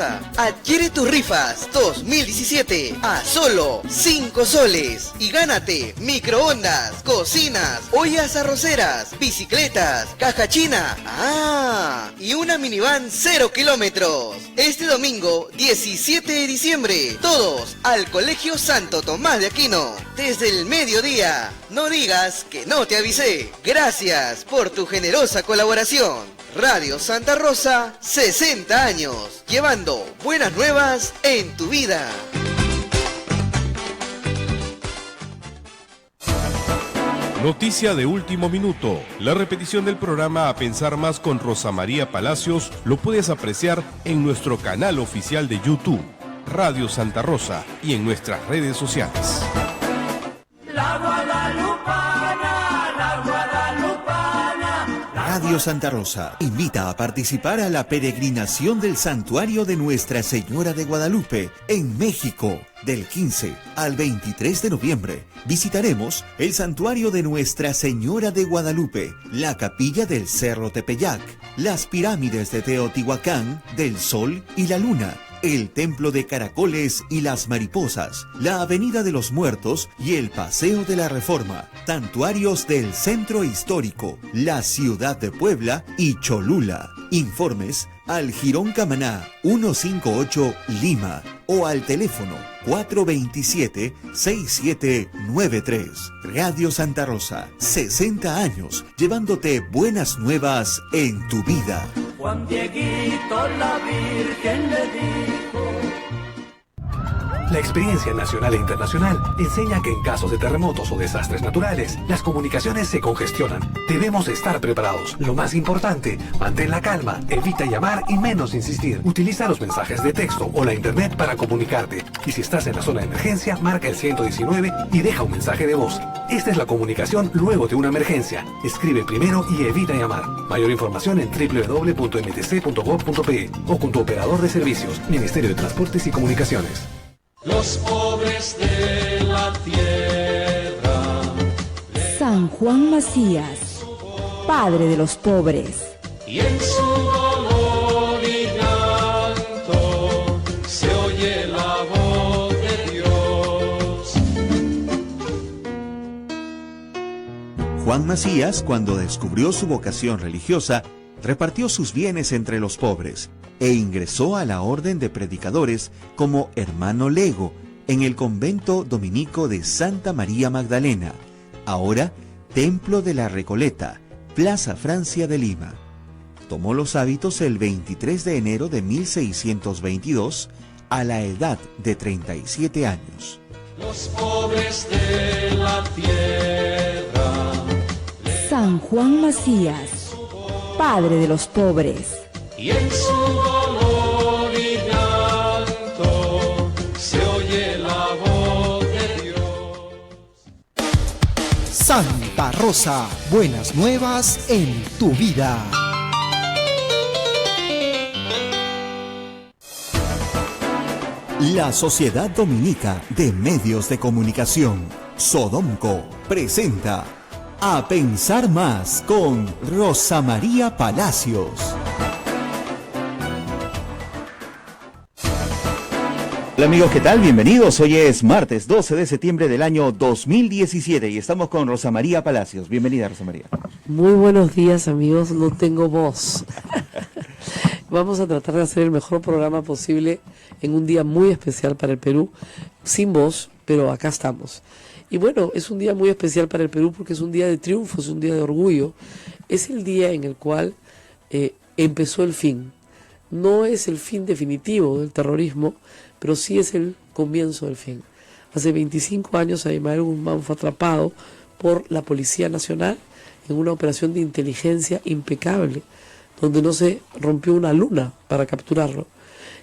Adquiere tus rifas 2017 a solo 5 soles y gánate microondas, cocinas, ollas arroceras, bicicletas, caja china, y una minivan 0 kilómetros. Este domingo 17 de diciembre, todos al Colegio Santo Tomás de Aquino, desde el mediodía. No digas que no te avisé. Gracias por tu generosa colaboración. Radio Santa Rosa, 60 años, llevando buenas nuevas en tu vida. Noticia de último minuto. La repetición del programa A Pensar Más con Rosa María Palacios lo puedes apreciar en nuestro canal oficial de YouTube, Radio Santa Rosa, y en nuestras redes sociales. Radio Santa Rosa invita a participar a la peregrinación del Santuario de Nuestra Señora de Guadalupe en México. Del 15 al 23 de noviembre visitaremos el Santuario de Nuestra Señora de Guadalupe, la Capilla del Cerro Tepeyac, las pirámides de Teotihuacán, del Sol y la Luna, el Templo de Caracoles y las Mariposas, la Avenida de los Muertos y el Paseo de la Reforma, santuarios del Centro Histórico, la Ciudad de Puebla y Cholula. Informes al Jirón Camaná 158 Lima o al teléfono 427-6793. Radio Santa Rosa, 60 años, llevándote buenas nuevas en tu vida. Juan Dieguito, la Virgen le dijo. La experiencia nacional e internacional enseña que en casos de terremotos o desastres naturales, las comunicaciones se congestionan. Debemos estar preparados. Lo más importante, mantén la calma, evita llamar y menos insistir. Utiliza los mensajes de texto o la internet para comunicarte. Y si estás en la zona de emergencia, marca el 119 y deja un mensaje de voz. Esta es la comunicación luego de una emergencia. Escribe primero y evita llamar. Mayor información en www.mtc.gov.pe o con tu operador de servicios, Ministerio de Transportes y Comunicaciones. Los pobres de la tierra. San Juan Macías, padre de los pobres. Y en su dolor y llanto se oye la voz de Dios. Juan Macías, cuando descubrió su vocación religiosa, repartió sus bienes entre los pobres e ingresó a la orden de predicadores como hermano lego en el convento dominico de Santa María Magdalena, ahora Templo de la Recoleta, Plaza Francia de Lima. Tomó los hábitos el 23 de enero de 1622 a la edad de 37 años. Los pobres de la tierra. San Juan Macías, padre de los pobres. Y en su dolor y llanto se oye la voz de Dios. Santa Rosa, buenas nuevas en tu vida. La Sociedad Dominica de Medios de Comunicación, Sodomco, presenta A Pensar Más con Rosa María Palacios. Hola amigos, ¿qué tal? Bienvenidos. Hoy es martes 12 de septiembre del año 2017 y estamos con Rosa María Palacios. Bienvenida, Rosa María. Muy buenos días amigos, no tengo voz. Vamos a tratar de hacer el mejor programa posible en un día muy especial para el Perú, sin voz, pero acá estamos. Y bueno, es un día muy especial para el Perú porque es un día de triunfo, es un día de orgullo. Es el día en el cual empezó el fin. No es el fin definitivo del terrorismo, pero sí es el comienzo del fin. Hace 25 años Abimael Guzmán fue atrapado por la Policía Nacional en una operación de inteligencia impecable, donde no se rompió una luna para capturarlo.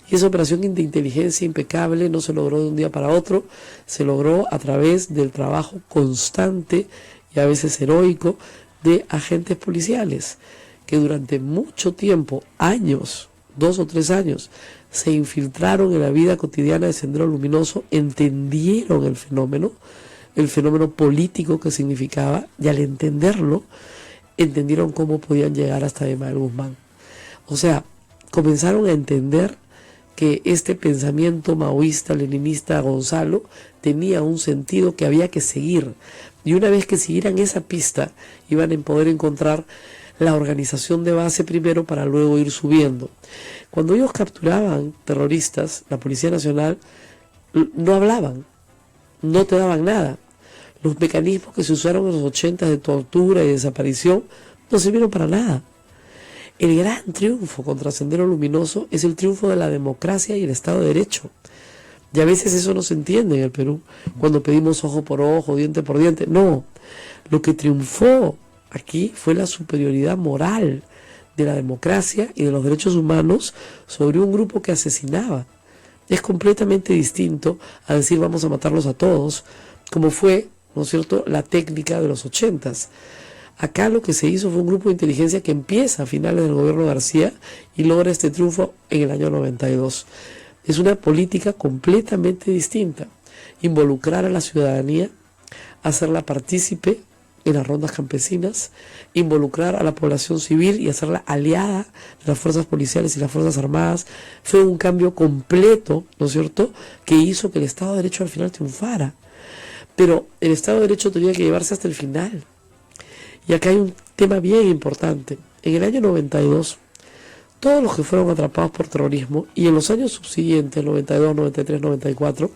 Y esa operación de inteligencia impecable no se logró de un día para otro, se logró a través del trabajo constante y a veces heroico de agentes policiales, que durante mucho tiempo, años, 2 o 3 años, se infiltraron en la vida cotidiana de Sendero Luminoso, entendieron el fenómeno político que significaba, y al entenderlo, entendieron cómo podían llegar hasta Abimael Guzmán. O sea, comenzaron a entender que este pensamiento maoísta, leninista, Gonzalo, tenía un sentido que había que seguir. Y una vez que siguieran esa pista, iban a poder encontrar la organización de base primero para luego ir subiendo. Cuando ellos capturaban terroristas, la Policía Nacional no hablaban, no te daban nada. Los mecanismos que se usaron en los 80 de tortura y desaparición no sirvieron para nada. El gran triunfo contra Sendero Luminoso es el triunfo de la democracia y el Estado de Derecho. Y a veces eso no se entiende en el Perú, cuando pedimos ojo por ojo, diente por diente. No, lo que triunfó aquí fue la superioridad moral de la democracia y de los derechos humanos sobre un grupo que asesinaba. Es completamente distinto a decir vamos a matarlos a todos, como fue, ¿no es cierto?, la técnica de los 80s. Acá lo que se hizo fue un grupo de inteligencia que empieza a finales del gobierno de García y logra este triunfo en el año 92. Es una política completamente distinta. Involucrar a la ciudadanía, hacerla partícipe en las rondas campesinas, involucrar a la población civil y hacerla aliada de las fuerzas policiales y las fuerzas armadas, fue un cambio completo, ¿no es cierto?, que hizo que el Estado de Derecho al final triunfara. Pero el Estado de Derecho tenía que llevarse hasta el final. Y acá hay un tema bien importante. En el año 92, todos los que fueron atrapados por terrorismo, y en los años subsiguientes, 92, 93, 94,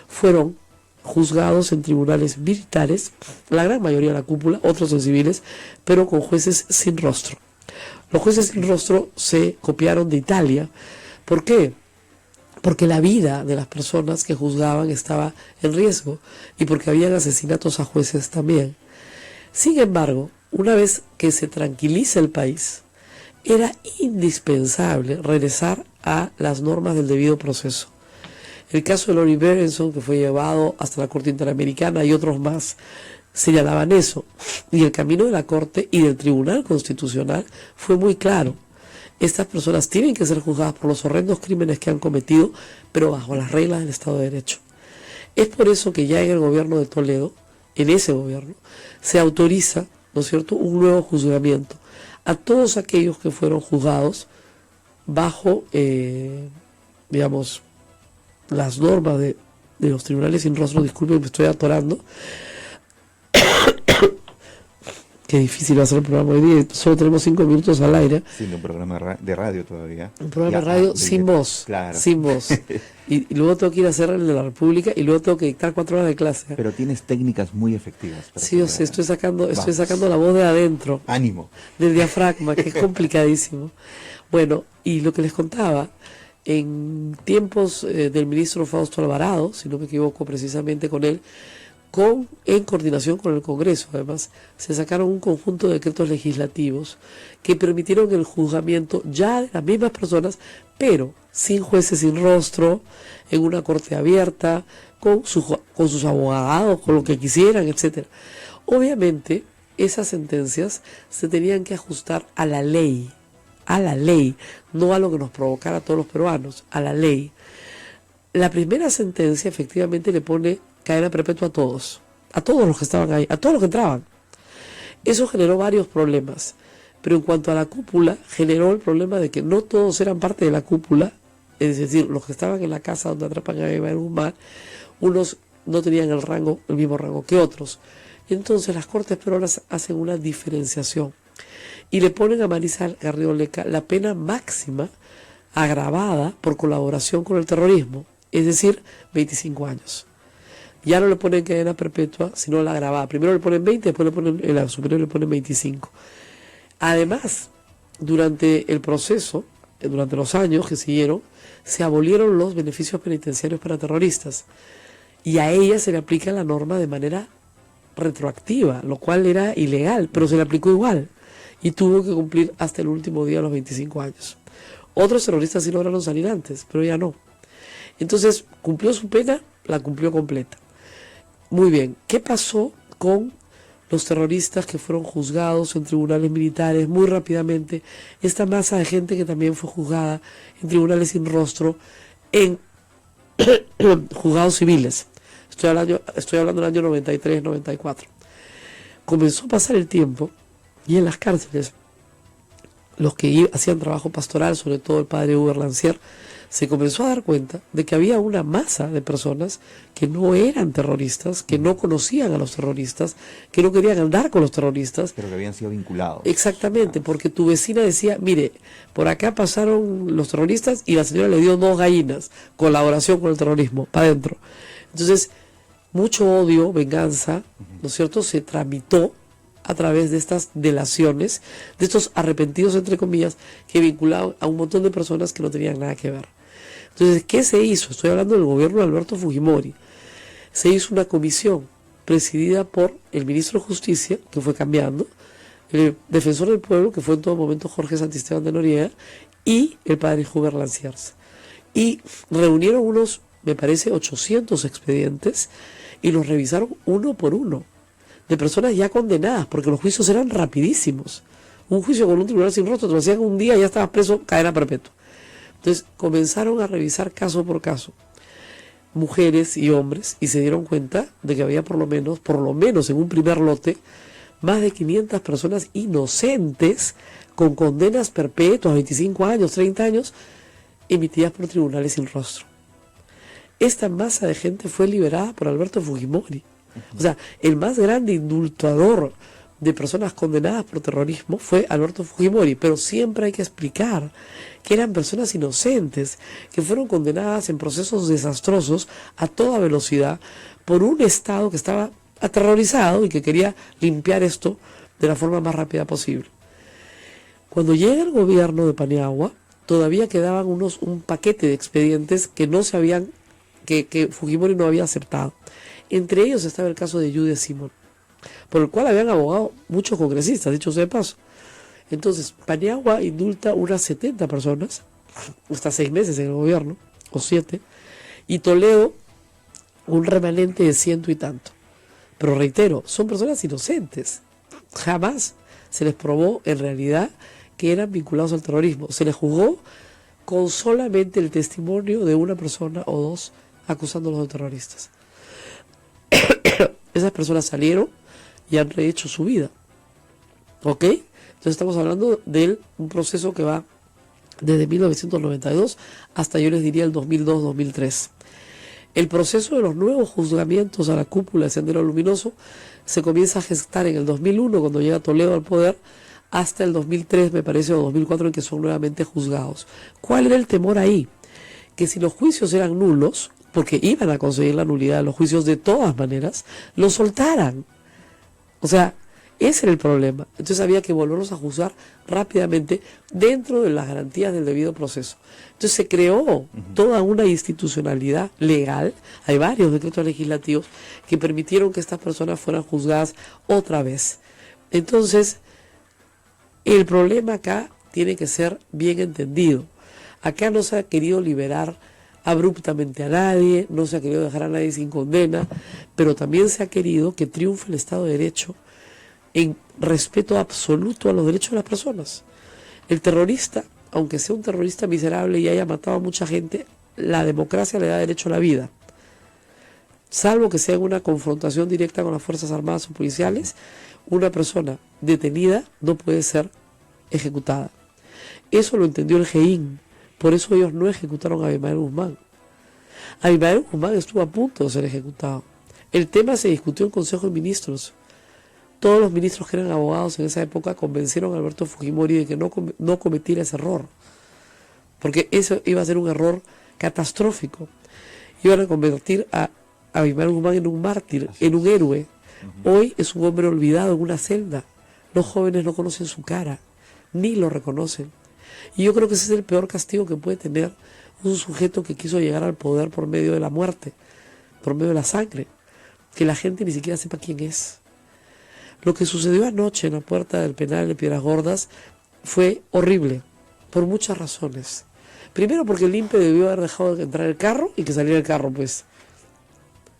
fueron juzgados en tribunales militares, la gran mayoría de la cúpula, otros en civiles, pero con jueces sin rostro. Los jueces sin rostro se copiaron de Italia. ¿Por qué? Porque la vida de las personas que juzgaban estaba en riesgo y porque habían asesinatos a jueces también. Sin embargo, una vez que se tranquiliza el país, era indispensable regresar a las normas del debido proceso. El caso de Lonnie Berenson, que fue llevado hasta la Corte Interamericana, y otros más señalaban eso. Y el camino de la Corte y del Tribunal Constitucional fue muy claro. Estas personas tienen que ser juzgadas por los horrendos crímenes que han cometido, pero bajo las reglas del Estado de Derecho. Es por eso que ya en el gobierno de Toledo, en ese gobierno, se autoriza, ¿no es cierto?, un nuevo juzgamiento a todos aquellos que fueron juzgados bajo, digamos, las normas de los tribunales sin rostro. Disculpen, me estoy atorando. Qué difícil va a ser el programa hoy día. Solo tenemos 5 minutos al aire. Sí, un programa de radio todavía. Un programa de radio sin voz. Claro. Sin voz. Y luego tengo que ir a hacer el de la República y luego tengo que dictar 4 horas de clase. Pero tienes técnicas muy efectivas. Sí, yo sé, estoy sacando la voz de adentro. Ánimo. Del diafragma, que es complicadísimo. Bueno, y lo que les contaba, en tiempos del ministro Fausto Alvarado, si no me equivoco precisamente con él, en coordinación con el Congreso, además, se sacaron un conjunto de decretos legislativos que permitieron el juzgamiento ya de las mismas personas, pero sin jueces sin rostro, en una corte abierta, con sus abogados, con lo que quisieran, etcétera. Obviamente, esas sentencias se tenían que ajustar a la ley, no a lo que nos provocara a todos los peruanos, a la ley. La primera sentencia efectivamente le pone cadena perpetua a todos los que estaban ahí, a todos los que entraban. Eso generó varios problemas, pero en cuanto a la cúpula, generó el problema de que no todos eran parte de la cúpula, es decir, los que estaban en la casa donde atrapan a Eva Guzmán, unos no tenían el mismo rango que otros. Y entonces las Cortes peruanas hacen una diferenciación y le ponen a Marisa Garrido Leca la pena máxima agravada por colaboración con el terrorismo, es decir, 25 años. Ya no le ponen cadena perpetua, sino la agravada. Primero le ponen 20, después le ponen, en la superior le ponen 25. Además, durante el proceso, durante los años que siguieron, se abolieron los beneficios penitenciarios para terroristas. Y a ella se le aplica la norma de manera retroactiva, lo cual era ilegal, pero se le aplicó igual. Y tuvo que cumplir hasta el último día los 25 años. Otros terroristas sí lograron salir antes, pero ella no. Entonces, cumplió su pena, la cumplió completa. Muy bien, ¿qué pasó con los terroristas que fueron juzgados en tribunales militares muy rápidamente? Esta masa de gente que también fue juzgada en tribunales sin rostro, en juzgados civiles. Estoy hablando del año 93, 94. Comenzó a pasar el tiempo y en las cárceles, los que hacían trabajo pastoral, sobre todo el padre Huber Lancier, se comenzó a dar cuenta de que había una masa de personas que no eran terroristas, que no conocían a los terroristas, que no querían andar con los terroristas. Pero que habían sido vinculados. Exactamente, porque tu vecina decía, mire, por acá pasaron los terroristas y la señora le dio 2 gallinas, colaboración con el terrorismo, para adentro. Entonces, mucho odio, venganza, ¿no es cierto?, se tramitó a través de estas delaciones, de estos arrepentidos, entre comillas, que vinculaban a un montón de personas que no tenían nada que ver. Entonces, ¿qué se hizo? Estoy hablando del gobierno de Alberto Fujimori. Se hizo una comisión presidida por el ministro de Justicia, que fue cambiando, el defensor del pueblo, que fue en todo momento Jorge Santisteban de Noriega, y el padre Huber Lanciers. Y reunieron unos, me parece, 800 expedientes y los revisaron uno por uno, de personas ya condenadas, porque los juicios eran rapidísimos. Un juicio con un tribunal sin rostro, te lo hacían un día y ya estabas preso, cadena perpetua. Entonces comenzaron a revisar caso por caso, mujeres y hombres, y se dieron cuenta de que había por lo menos en un primer lote, más de 500 personas inocentes con condenas perpetuas, 25 años, 30 años, emitidas por tribunales sin rostro. Esta masa de gente fue liberada por Alberto Fujimori. O sea, el más grande indultador de personas condenadas por terrorismo fue Alberto Fujimori, pero siempre hay que explicar que eran personas inocentes, que fueron condenadas en procesos desastrosos a toda velocidad por un Estado que estaba aterrorizado y que quería limpiar esto de la forma más rápida posible. Cuando llega el gobierno de Paniagua, todavía quedaban un paquete de expedientes que no se habían, que Fujimori no había aceptado. Entre ellos estaba el caso de Yude Simón, por el cual habían abogado muchos congresistas, dicho sea de paso. Entonces, Paniagua indulta unas 70 personas, hasta 6 meses en el gobierno, o 7, y Toledo un remanente de 100 y tanto. Pero reitero, son personas inocentes. Jamás se les probó en realidad que eran vinculados al terrorismo. Se les juzgó con solamente el testimonio de una persona o dos acusándolos de terroristas. Esas personas salieron y han rehecho su vida. ¿Ok? Entonces estamos hablando de un proceso que va desde 1992 hasta, yo les diría, el 2002-2003. El proceso de los nuevos juzgamientos a la cúpula de Sendero Luminoso se comienza a gestar en el 2001, cuando llega Toledo al poder, hasta el 2003, me parece, o 2004, en que son nuevamente juzgados. ¿Cuál era el temor ahí? Que si los juicios eran nulos, porque iban a conseguir la nulidad de los juicios de todas maneras, los soltaran. O sea, ese era el problema. Entonces había que volverlos a juzgar rápidamente dentro de las garantías del debido proceso. Entonces se creó toda una institucionalidad legal. Hay varios decretos legislativos que permitieron que estas personas fueran juzgadas otra vez. Entonces, el problema acá tiene que ser bien entendido. Acá no se ha querido liberar abruptamente a nadie, no se ha querido dejar a nadie sin condena, pero también se ha querido que triunfe el Estado de Derecho en respeto absoluto a los derechos de las personas. El terrorista, aunque sea un terrorista miserable y haya matado a mucha gente, la democracia le da derecho a la vida. Salvo que sea en una confrontación directa con las Fuerzas Armadas o policiales, una persona detenida no puede ser ejecutada. Eso lo entendió el GEIN. Por eso ellos no ejecutaron a Abimael Guzmán. Abimael Guzmán estuvo a punto de ser ejecutado. El tema se discutió en Consejo de Ministros. Todos los ministros que eran abogados en esa época convencieron a Alberto Fujimori de que no cometiera ese error. Porque eso iba a ser un error catastrófico. Iban a convertir a Abimael Guzmán en un mártir, en un héroe. Hoy es un hombre olvidado en una celda. Los jóvenes no conocen su cara, ni lo reconocen. Y yo creo que ese es el peor castigo que puede tener un sujeto que quiso llegar al poder por medio de la muerte, por medio de la sangre, que la gente ni siquiera sepa quién es. Lo que sucedió anoche en la puerta del penal de Piedras Gordas fue horrible, por muchas razones. Primero porque el INPE debió haber dejado de entrar el carro y que saliera el carro, pues.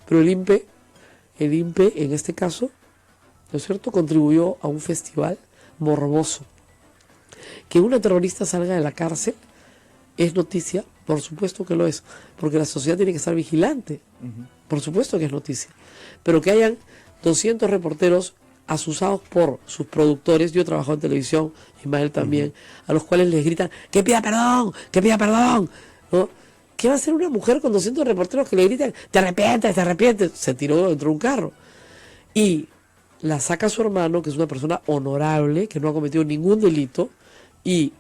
Pero el INPE en este caso, ¿no es cierto?, contribuyó a un festival morboso. Que una terrorista salga de la cárcel es noticia, por supuesto que lo es, porque la sociedad tiene que estar vigilante, por supuesto que es noticia. Pero que hayan 200 reporteros asusados por sus productores, yo he trabajado en televisión, Ismael también, a los cuales les gritan, ¡que pida perdón! ¡Que pida perdón! ¿no? ¿Qué va a hacer una mujer con 200 reporteros que le gritan, te arrepientes, te arrepientes? Se tiró dentro de un carro. Y la saca su hermano, que es una persona honorable, que no ha cometido ningún delito, y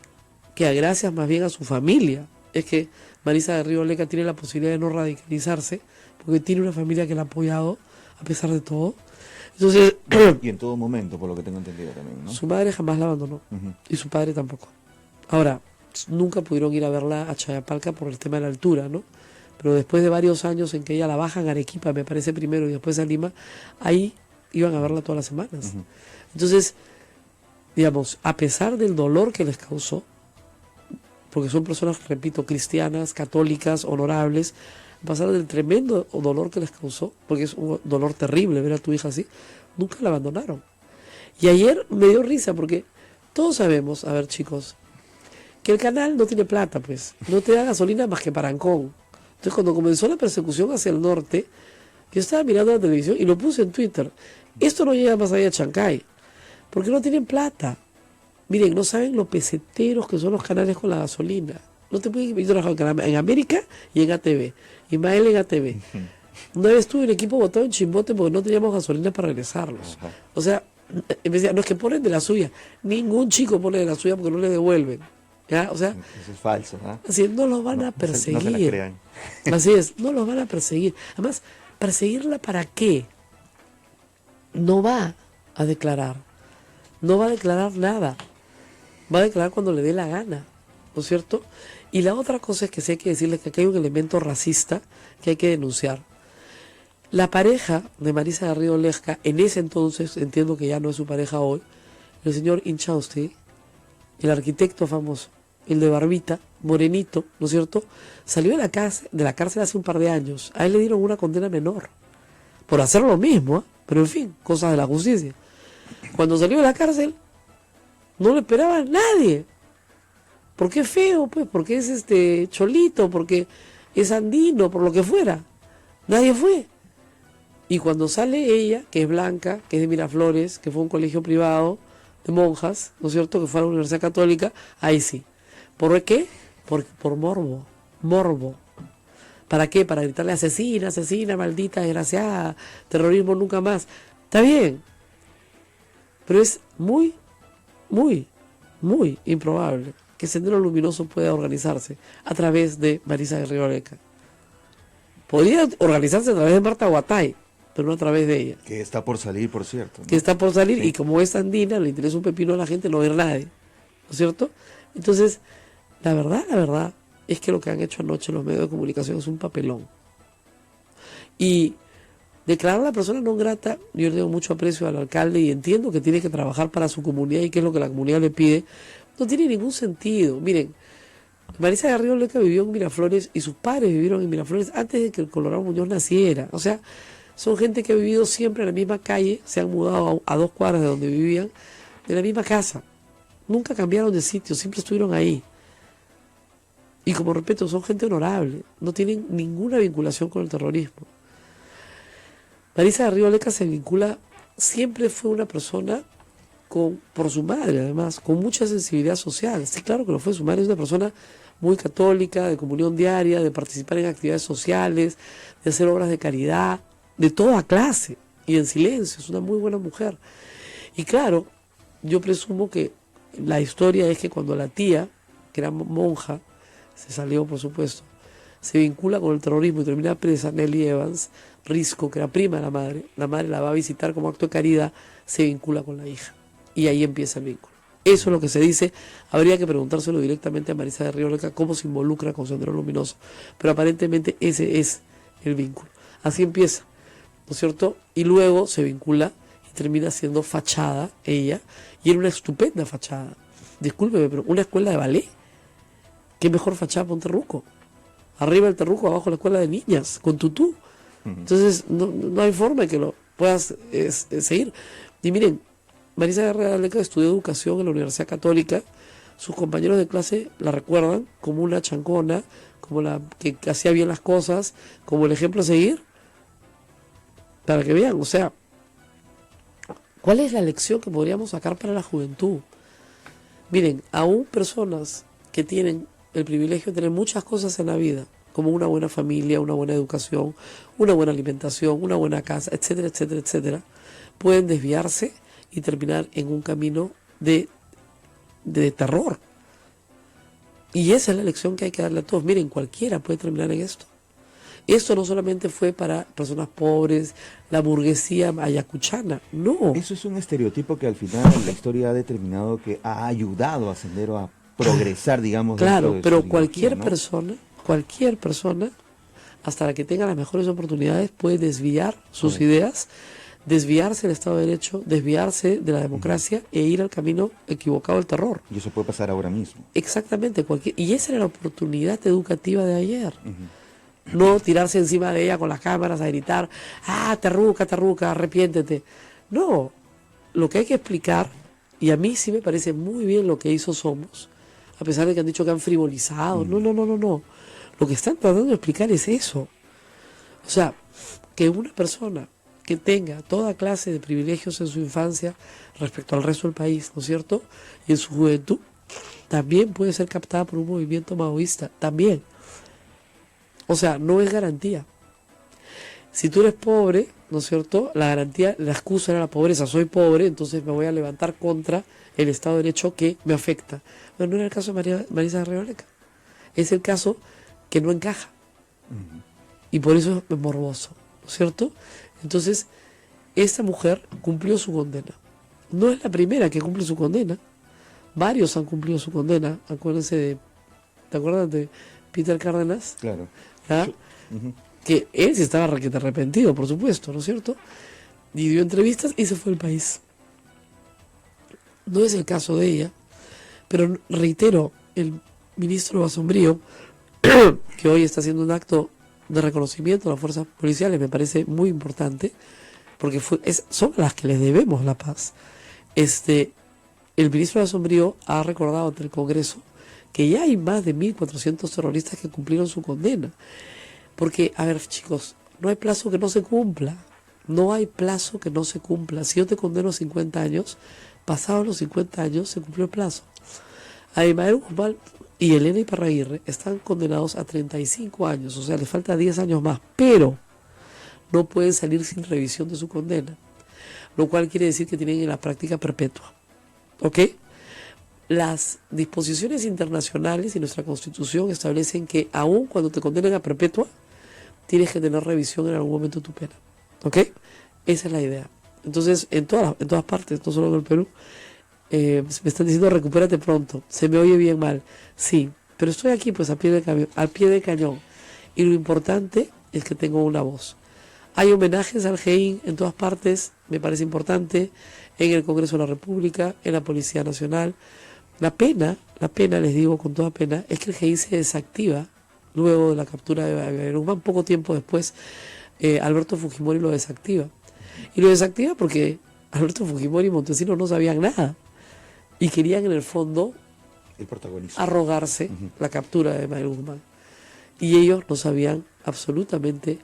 que gracias más bien a su familia, es que Marisa de Río Leca tiene la posibilidad de no radicalizarse, porque tiene una familia que la ha apoyado, a pesar de todo. Entonces, Y en todo momento, por lo que tengo entendido también, ¿no? su madre jamás la abandonó, y su padre tampoco. Ahora, nunca pudieron ir a verla a Chayapalca por el tema de la altura, ¿no? Pero después de varios años en que ella la bajan a Arequipa, me parece primero, y después a Lima, ahí iban a verla todas las semanas. Entonces, digamos, a pesar del dolor que les causó, porque son personas, repito, cristianas, católicas, honorables, a pesar del tremendo dolor que les causó, porque es un dolor terrible ver a tu hija así, nunca la abandonaron. Y ayer me dio risa, porque todos sabemos, a ver chicos, que el canal no tiene plata, pues, no te da gasolina más que para Ancón. Entonces cuando comenzó la persecución hacia el norte, yo estaba mirando la televisión y lo puse en Twitter, esto no llega más allá de Chancay, porque no tienen plata. Miren, no saben lo peseteros que son los canales con la gasolina. No te pueden yo trabajo en América y en ATV. Ismael en ATV. Una vez tuve el equipo botado en Chimbote porque no teníamos gasolina para regresarlos. O sea, me decía, no es que ponen de la suya. Ningún chico pone de la suya porque no le devuelven. ¿Ya? O sea, eso es falso, ¿no? Así es, no los van a perseguir. No se la crean. Así es, no los van a perseguir. Además, ¿perseguirla para qué? No va a declarar. No va a declarar nada. Va a declarar cuando le dé la gana, ¿no es cierto? Y la otra cosa es que sí hay que decirles que aquí hay un elemento racista que hay que denunciar. La pareja de Marisa de Río Leca, en ese entonces, entiendo que ya no es su pareja hoy, el señor Inchausti, el arquitecto famoso, el de barbita, morenito, ¿no es cierto?, salió de la cárcel hace un par de años. A él le dieron una condena menor por hacer lo mismo, ¿eh? Pero en fin, cosas de la justicia. Cuando salió de la cárcel, no lo esperaba nadie. Porque es feo, pues, porque es cholito, porque es andino, por lo que fuera. Nadie fue. Y cuando sale ella, que es blanca, que es de Miraflores, que fue a un colegio privado de monjas, ¿no es cierto?, que fue a la Universidad Católica, ahí sí. ¿Por qué? Por morbo. Morbo. ¿Para qué? Para gritarle asesina, asesina, maldita, desgraciada, terrorismo nunca más. Está bien. Pero es muy, muy, muy improbable que Sendero Luminoso pueda organizarse a través de Marisa de Río Leca. Podría organizarse a través de Marta Guatay, pero no a través de ella. Que está por salir, por cierto, ¿no? Que está por salir, sí. Y como es andina, le interesa un pepino a la gente, no ver nadie, ¿no es cierto? Entonces, la verdad, es que lo que han hecho anoche los medios de comunicación es un papelón. Y declarar a la persona no grata, yo le tengo mucho aprecio al alcalde y entiendo que tiene que trabajar para su comunidad y qué es lo que la comunidad le pide, no tiene ningún sentido. Miren, Marisa de Río Leca vivió en Miraflores y sus padres vivieron en Miraflores antes de que el Colorado Muñoz naciera. O sea, son gente que ha vivido siempre en la misma calle, se han mudado a 2 cuadras de donde vivían, de la misma casa. Nunca cambiaron de sitio, siempre estuvieron ahí. Y como respeto, son gente honorable, no tienen ninguna vinculación con el terrorismo. Marisa de Río Leca se vincula, siempre fue una persona por su madre, además, con mucha sensibilidad social. Sí, claro que lo fue, su madre es una persona muy católica, de comunión diaria, de participar en actividades sociales, de hacer obras de caridad, de toda clase, y en silencio, es una muy buena mujer. Y claro, yo presumo que la historia es que cuando la tía, que era monja, se salió por supuesto, se vincula con el terrorismo y termina presa, Nelly Evans, Risco, que era prima de la madre la va a visitar como acto de caridad, se vincula con la hija. Y ahí empieza el vínculo. Eso es lo que se dice. Habría que preguntárselo directamente a Marisa de Río Leca cómo se involucra con Sendero Luminoso. Pero aparentemente ese es el vínculo. Así empieza, ¿no es cierto? Y luego se vincula y termina siendo fachada ella. Y era una estupenda fachada. Discúlpeme, pero una escuela de ballet. ¿Qué mejor fachada para un terruco? Arriba el terruco, abajo la escuela de niñas, con tutú. Entonces no hay forma de que lo puedas seguir. Y miren, Marisa de Río Leca estudió educación en la Universidad Católica. Sus compañeros de clase la recuerdan como una chancona, como la que hacía bien las cosas, como el ejemplo a seguir. Para que vean, o sea, ¿cuál es la lección que podríamos sacar para la juventud? Miren, aún personas que tienen el privilegio de tener muchas cosas en la vida, como una buena familia, una buena educación, una buena alimentación, una buena casa, etcétera, etcétera, etcétera, pueden desviarse y terminar en un camino de terror. Y esa es la lección que hay que darle a todos. Miren, cualquiera puede terminar en esto. Esto no solamente fue para personas pobres, la burguesía ayacuchana, no. Eso es un estereotipo que al final la historia ha determinado que ha ayudado a Sendero a progresar, digamos. Claro, pero cualquier cualquier persona, hasta la que tenga las mejores oportunidades, puede desviar sus ideas, desviarse del Estado de Derecho, desviarse de la democracia e ir al camino equivocado del terror. Y eso puede pasar ahora mismo. Exactamente, y esa era la oportunidad educativa de ayer. No tirarse encima de ella con las cámaras a gritar, terruca, arrepiéntete. No, lo que hay que explicar, y a mí sí me parece muy bien lo que hizo Somos, a pesar de que han dicho que han frivolizado, no. Lo que están tratando de explicar es eso. O sea, que una persona que tenga toda clase de privilegios en su infancia respecto al resto del país, ¿no es cierto? Y en su juventud, también puede ser captada por un movimiento maoísta, también. O sea, no es garantía. Si tú eres pobre, ¿no es cierto? La garantía, la excusa era la pobreza. Soy pobre, entonces me voy a levantar contra el Estado de Derecho que me afecta. Bueno, no era el caso de Marisa Reoleca. Es el caso que no encaja. Y por eso es morboso, ¿no es cierto? Entonces, esta mujer cumplió su condena. No es la primera que cumple su condena. Varios han cumplido su condena. Acuérdense de... ¿Te acuerdas de Peter Cárdenas? Claro. ¿Ah? Que él sí estaba arrepentido, por supuesto, ¿no es cierto? Y dio entrevistas y se fue al país. No es el caso de ella, pero reitero, el ministro Basombrío, que hoy está haciendo un acto de reconocimiento a las fuerzas policiales, me parece muy importante, porque son a las que les debemos la paz. El ministro Basombrío ha recordado ante el Congreso que ya hay más de 1.400 terroristas que cumplieron su condena. Porque, a ver, chicos, no hay plazo que no se cumpla. No hay plazo que no se cumpla. Si yo te condeno 50 años, pasados los 50 años se cumplió el plazo. Abimael Guzmán y Elena Iparraguirre están condenados a 35 años, o sea, les falta 10 años más, pero no pueden salir sin revisión de su condena, lo cual quiere decir que tienen en la práctica perpetua. ¿Ok? Las disposiciones internacionales y nuestra Constitución establecen que aun cuando te condenen a perpetua, tienes que tener revisión en algún momento de tu pena. ¿Ok? Esa es la idea. Entonces, en todas partes, no solo en el Perú, me están diciendo recupérate pronto, se me oye bien mal. Sí, pero estoy aquí pues al pie del cañón. Y lo importante es que tengo una voz. Hay homenajes al GEIN en todas partes, me parece importante, en el Congreso de la República, en la Policía Nacional. La pena, les digo con toda pena, es que el GEIN se desactiva luego de la captura de Abimael Guzmán. Poco tiempo después, Alberto Fujimori lo desactiva. Y lo desactiva porque Alberto Fujimori y Montesinos no sabían nada. Y querían en el fondo arrogarse la captura de Abimael Guzmán. Y ellos no sabían absolutamente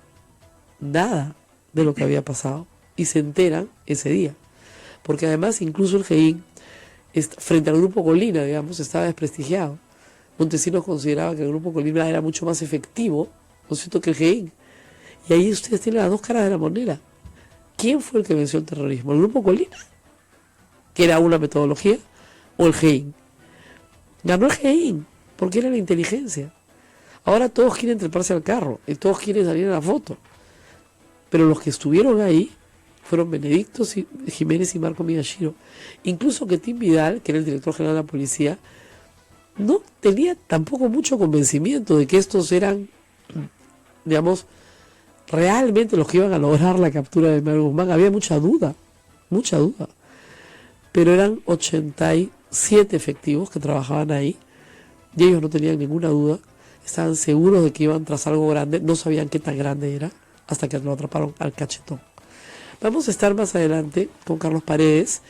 nada de lo que había pasado. Y se enteran ese día. Porque además incluso el GEIN, frente al Grupo Colina, digamos, estaba desprestigiado. Montesinos consideraba que el Grupo Colina era mucho más efectivo, ¿no es cierto?, que el GEIN. Y ahí ustedes tienen las dos caras de la moneda. ¿Quién fue el que venció el terrorismo? ¿El Grupo Colina, que era una metodología, o el GEIN? Ganó el GEIN, porque era la inteligencia. Ahora todos quieren treparse al carro, y todos quieren salir a la foto. Pero los que estuvieron ahí fueron Benedicto Jiménez y Marco Miyashiro. Incluso que Tim Vidal, que era el director general de la policía, no tenía tampoco mucho convencimiento de que estos eran, digamos, realmente los que iban a lograr la captura de Abimael Guzmán. Había mucha duda. Pero eran 87 efectivos que trabajaban ahí, y ellos no tenían ninguna duda, estaban seguros de que iban tras algo grande, no sabían qué tan grande era, hasta que lo atraparon al cachetón. Vamos a estar más adelante con Carlos Paredes.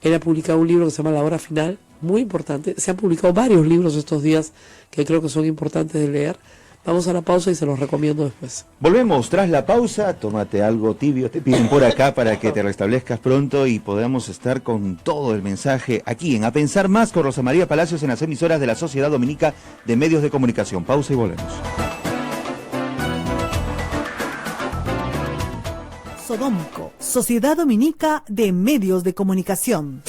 Él ha publicado un libro que se llama La Hora Final, muy importante. Se han publicado varios libros estos días que creo que son importantes de leer. Vamos a la pausa y se los recomiendo después. Volvemos tras la pausa, tómate algo tibio, te piden por acá para que te restablezcas pronto y podamos estar con todo el mensaje aquí en A Pensar Más con Rosa María Palacios en las emisoras de la Sociedad Dominica de Medios de Comunicación. Pausa y volvemos. Sodomco, Sociedad Dominica de Medios de Comunicación.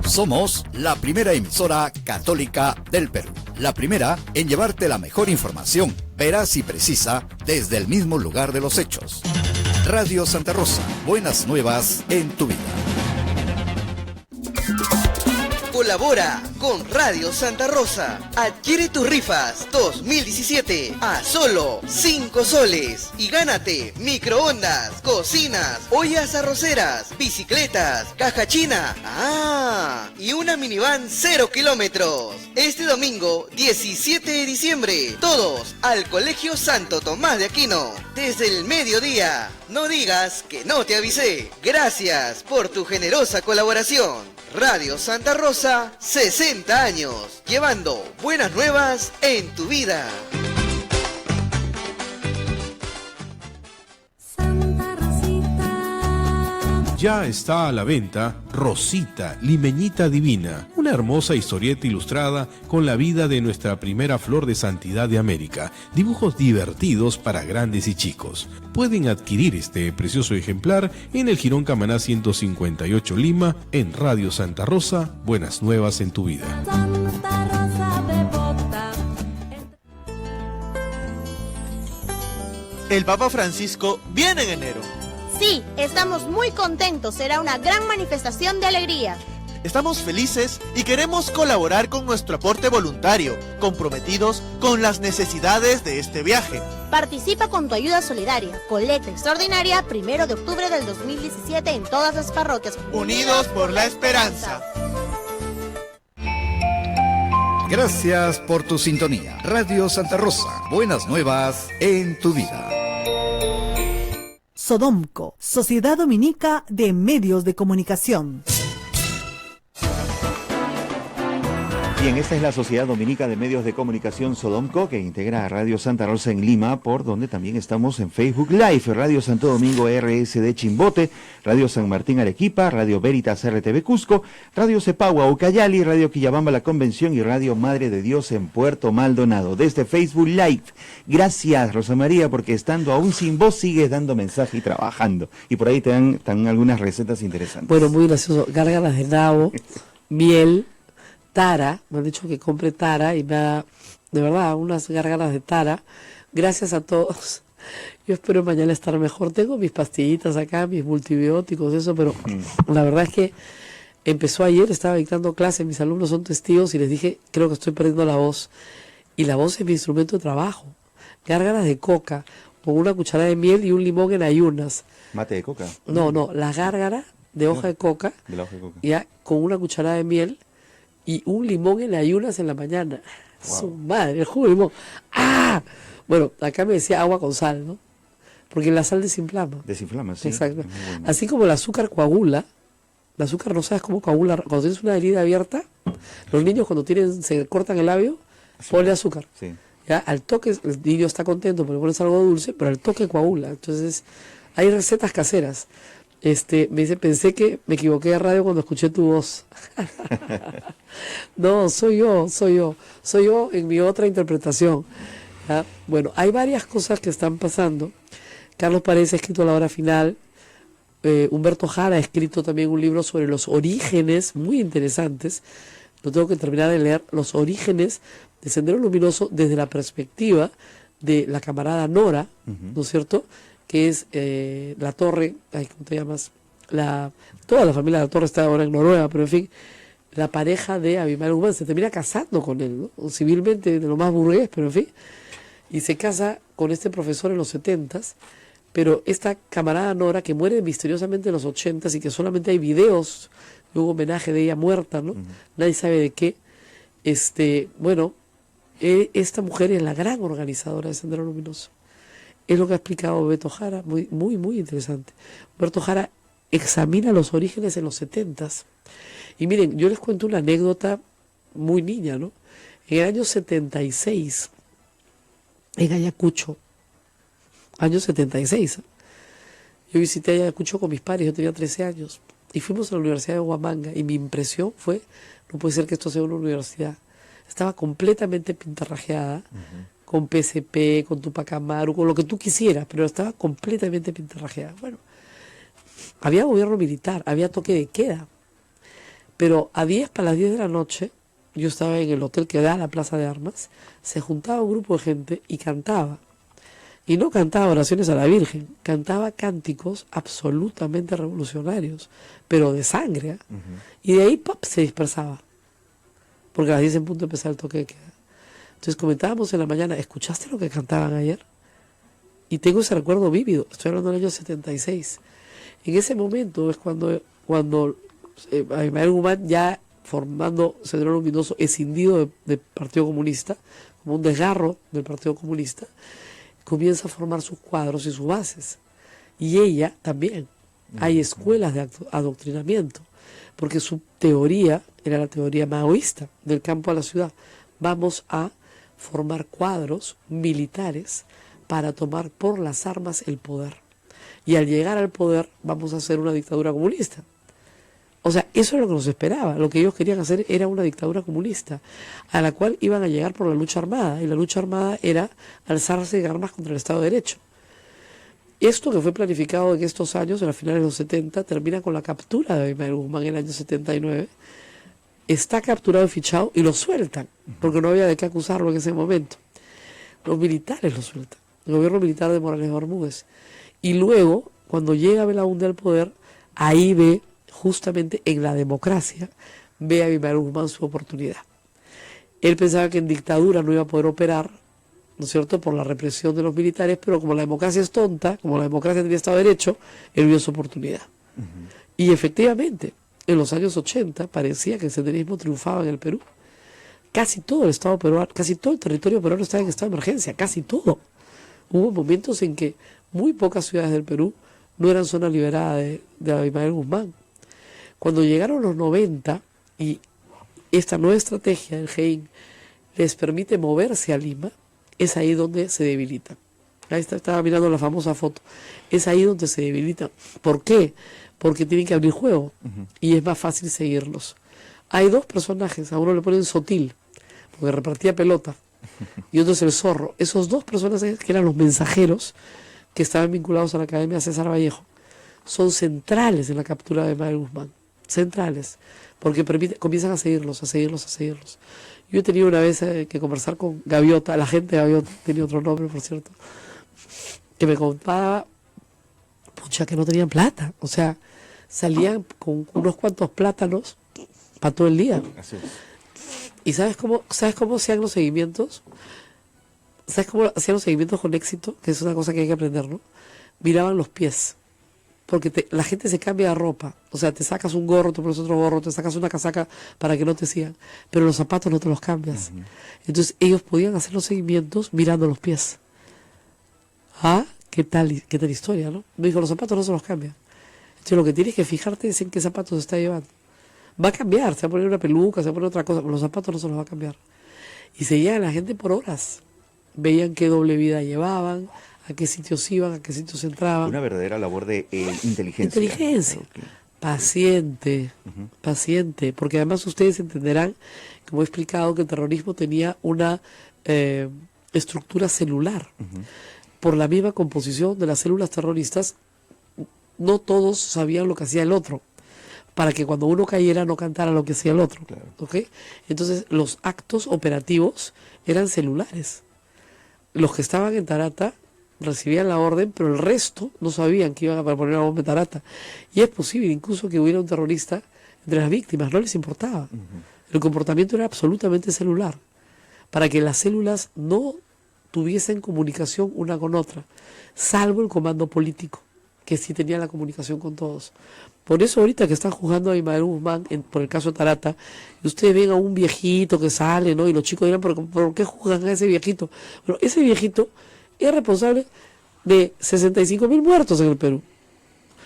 Somos la primera emisora católica del Perú. La primera en llevarte la mejor información, veraz y precisa, desde el mismo lugar de los hechos. Radio Santa Rosa, buenas nuevas en tu vida. Colabora con Radio Santa Rosa. Adquiere tus rifas 2017 a solo 5 soles y gánate microondas, cocinas, ollas arroceras, bicicletas, caja china. Y una minivan 0 kilómetros. Este domingo 17 de diciembre, todos al Colegio Santo Tomás de Aquino. Desde el mediodía. No digas que no te avisé. Gracias por tu generosa colaboración. Radio Santa Rosa, 60 años, llevando buenas nuevas en tu vida. Ya está a la venta Rosita, Limeñita Divina, una hermosa historieta ilustrada con la vida de nuestra primera flor de santidad de América. Dibujos divertidos para grandes y chicos. Pueden adquirir este precioso ejemplar en el Jirón Camaná 158 Lima, en Radio Santa Rosa, buenas nuevas en tu vida. El Papa Francisco viene en enero. Sí, estamos muy contentos, será una gran manifestación de alegría. Estamos felices y queremos colaborar con nuestro aporte voluntario, comprometidos con las necesidades de este viaje. Participa con tu ayuda solidaria, colecta extraordinaria, 1 de octubre del 2017 en todas las parroquias. Unidos por la esperanza. Gracias por tu sintonía. Radio Santa Rosa, buenas nuevas en tu vida. Sodomco, Sociedad Dominica de Medios de Comunicación. Bien, esta es la Sociedad Dominica de Medios de Comunicación Sodomco, que integra a Radio Santa Rosa en Lima, por donde también estamos en Facebook Live, Radio Santo Domingo RSD Chimbote, Radio San Martín Arequipa, Radio Veritas RTV Cusco, Radio Cepagua Ucayali, Radio Quillabamba La Convención y Radio Madre de Dios en Puerto Maldonado. Desde Facebook Live, gracias Rosa María, porque estando aún sin voz sigues dando mensaje y trabajando. Y por ahí te dan algunas recetas interesantes. Bueno, muy gracioso. Gárgaras de nabo, miel, tara, me han dicho que compre tara y me da, de verdad, unas gárgaras de tara. Gracias a todos. Yo espero mañana estar mejor. Tengo mis pastillitas acá, mis multibióticos, eso, pero la verdad es que empezó ayer, estaba dictando clase, mis alumnos son testigos y les dije, creo que estoy perdiendo la voz. Y la voz es mi instrumento de trabajo. Gárgaras de coca, con una cucharada de miel y un limón en ayunas. ¿Mate de coca? No, la gárgara de hoja de coca, de la hoja de coca. Ya con una cucharada de miel y un limón en ayunas en la mañana. Wow. Su madre, el jugo de limón. ¡Ah! Bueno, acá me decía agua con sal, ¿no? Porque la sal desinflama. Desinflama, sí. Exacto. Así como el azúcar coagula, el azúcar no sabes cómo coagula. Cuando tienes una herida abierta, los niños cuando se cortan el labio, ponle azúcar. Sí. Ya, al toque, el niño está contento porque pones algo dulce, pero al toque coagula. Entonces, hay recetas caseras. Me dice, pensé que me equivoqué de radio cuando escuché tu voz. No, soy yo en mi otra interpretación. ¿Ya? Bueno, hay varias cosas que están pasando. Carlos Paredes ha escrito La Hora Final. Humberto Jara ha escrito también un libro sobre los orígenes, muy interesantes. Lo tengo que terminar de leer, los orígenes de Sendero Luminoso desde la perspectiva de la camarada Nora, ¿no es cierto?, que es la Torre, ¿cómo te llamas? Toda la familia de la Torre está ahora en Noruega, pero en fin, la pareja de Abimael Guzmán se termina casando con él, ¿no? Civilmente de lo más burgués, pero en fin, y se casa con este profesor en los 70s, pero esta camarada Nora, que muere misteriosamente en los 80s y que solamente hay videos de un homenaje de ella muerta, ¿no? Nadie sabe de qué. Esta mujer es la gran organizadora de Sendero Luminoso. Es lo que ha explicado Beto Jara, muy, muy, muy interesante. Beto Jara examina los orígenes en los 70s. Y miren, yo les cuento una anécdota muy niña, ¿no? En el año 76, en Ayacucho, año 76, yo visité Ayacucho con mis padres, yo tenía 13 años, y fuimos a la Universidad de Huamanga, y mi impresión fue, no puede ser que esto sea una universidad. Estaba completamente pintarrajeada, con PCP, con Tupac Amaru, con lo que tú quisieras, pero estaba completamente pintarrajeada. Bueno, había gobierno militar, había toque de queda, pero a las 10 de la noche, yo estaba en el hotel que da a la Plaza de Armas, se juntaba un grupo de gente y cantaba. Y no cantaba oraciones a la Virgen, cantaba cánticos absolutamente revolucionarios, pero de sangre. Y de ahí ¡pop!, se dispersaba, porque a las 10 en punto empezaba el toque de queda. Entonces comentábamos en la mañana, ¿escuchaste lo que cantaban ayer? Y tengo ese recuerdo vívido, estoy hablando del año 76. En ese momento es cuando Abimael Guzmán, ya formando Sendero Luminoso, escindido del Partido Comunista, como un desgarro del Partido Comunista, comienza a formar sus cuadros y sus bases. Y ella también. Hay escuelas de adoctrinamiento, porque su teoría era la teoría maoísta, del campo a la ciudad. Vamos a formar cuadros militares para tomar por las armas el poder. Y al llegar al poder vamos a hacer una dictadura comunista. O sea, eso era lo que nos esperaba. Lo que ellos querían hacer era una dictadura comunista, a la cual iban a llegar por la lucha armada. Y la lucha armada era alzarse en armas contra el Estado de Derecho. Esto que fue planificado en estos años, en las finales de los 70, termina con la captura de Abimael Guzmán en el año 79. Está capturado y fichado y lo sueltan, porque no había de qué acusarlo en ese momento. Los militares lo sueltan, el gobierno militar de Morales Bermúdez. Y luego, cuando llega Belaúnde al poder, ahí ve, justamente en la democracia, ve a Abimael Guzmán su oportunidad. Él pensaba que en dictadura no iba a poder operar, ¿no es cierto?, por la represión de los militares, pero como la democracia es tonta, como la democracia tenía Estado de Derecho, él vio su oportunidad. Y efectivamente, en los años 80 parecía que el senderismo triunfaba en el Perú. Casi todo el Estado peruano, casi todo el territorio peruano estaba en estado de emergencia, casi todo. Hubo momentos en que muy pocas ciudades del Perú no eran zona liberada de Abimael Guzmán. Cuando llegaron los 90 y esta nueva estrategia del GEIN les permite moverse a Lima, es ahí donde se debilitan. Ahí estaba mirando la famosa foto. Es ahí donde se debilitan. ¿Por qué? Porque tienen que abrir juego y es más fácil seguirlos. Hay dos personajes, a uno le ponen Sotil, porque repartía pelota, y otro es el Zorro. Esos dos personajes, que eran los mensajeros que estaban vinculados a la Academia César Vallejo, son centrales en la captura de Abimael Guzmán. Centrales, porque comienzan a seguirlos. Yo he tenido una vez que conversar con Gaviota, la gente de Gaviota, tenía otro nombre, por cierto, que me contaba, pucha, que no tenían plata. O sea, salían con unos cuantos plátanos para todo el día. Así es. ¿Y sabes cómo hacían los seguimientos? ¿Sabes cómo hacían los seguimientos con éxito? Que es una cosa que hay que aprender, ¿no? Miraban los pies. Porque la gente se cambia de ropa. O sea, te sacas un gorro, te pones otro gorro, te sacas una casaca para que no te sigan. Pero los zapatos no te los cambias. Entonces ellos podían hacer los seguimientos mirando los pies. Ah, qué tal historia, ¿no? Me dijo, los zapatos no se los cambian. Entonces lo que tienes que fijarte es en qué zapatos se está llevando. Va a cambiar, se va a poner una peluca, se va a poner otra cosa, pero los zapatos no se los va a cambiar. Y seguían a la gente por horas. Veían qué doble vida llevaban, a qué sitios iban, a qué sitios entraban. Una verdadera labor de inteligencia. Inteligencia. Okay. Paciente, paciente, porque además ustedes entenderán, como he explicado, que el terrorismo tenía una estructura celular. Por la misma composición de las células terroristas, no todos sabían lo que hacía el otro, para que cuando uno cayera no cantara lo que hacía el otro. Claro. ¿Okay? Entonces los actos operativos eran celulares. Los que estaban en Tarata recibían la orden, pero el resto no sabían que iban a poner una bomba en Tarata. Y es posible incluso que hubiera un terrorista entre las víctimas, no les importaba. El comportamiento era absolutamente celular, para que las células no tuviesen comunicación una con otra, salvo el comando político, que sí tenía la comunicación con todos. Por eso ahorita que están juzgando a Abimael Guzmán por el caso de Tarata, y ustedes ven a un viejito que sale, ¿no? Y los chicos dirán, ¿por qué juzgan a ese viejito? Bueno, ese viejito es responsable de 65.000 muertos en el Perú.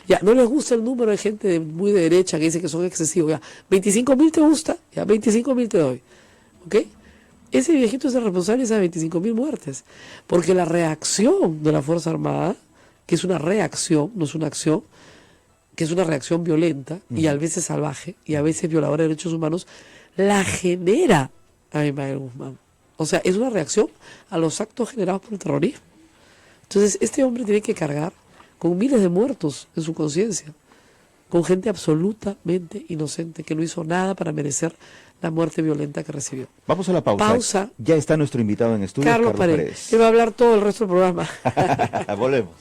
Ya, no les gusta el número de gente muy de derecha que dice que son excesivos. Ya, 25.000 te gusta, ya 25.000 te doy. ¿Ok? ese viejito es el responsable de esas 25.000 muertes, porque la reacción de la Fuerza Armada, que es una reacción, no es una acción, que es una reacción violenta y a veces salvaje y a veces violadora de derechos humanos, la genera Abimael Guzmán. O sea, es una reacción a los actos generados por el terrorismo. Entonces, este hombre tiene que cargar con miles de muertos en su conciencia, con gente absolutamente inocente que no hizo nada para merecer la muerte violenta que recibió. Vamos a la pausa. Ya está nuestro invitado en estudio, Carlos Paredes. Que va a hablar todo el resto del programa. Volvemos.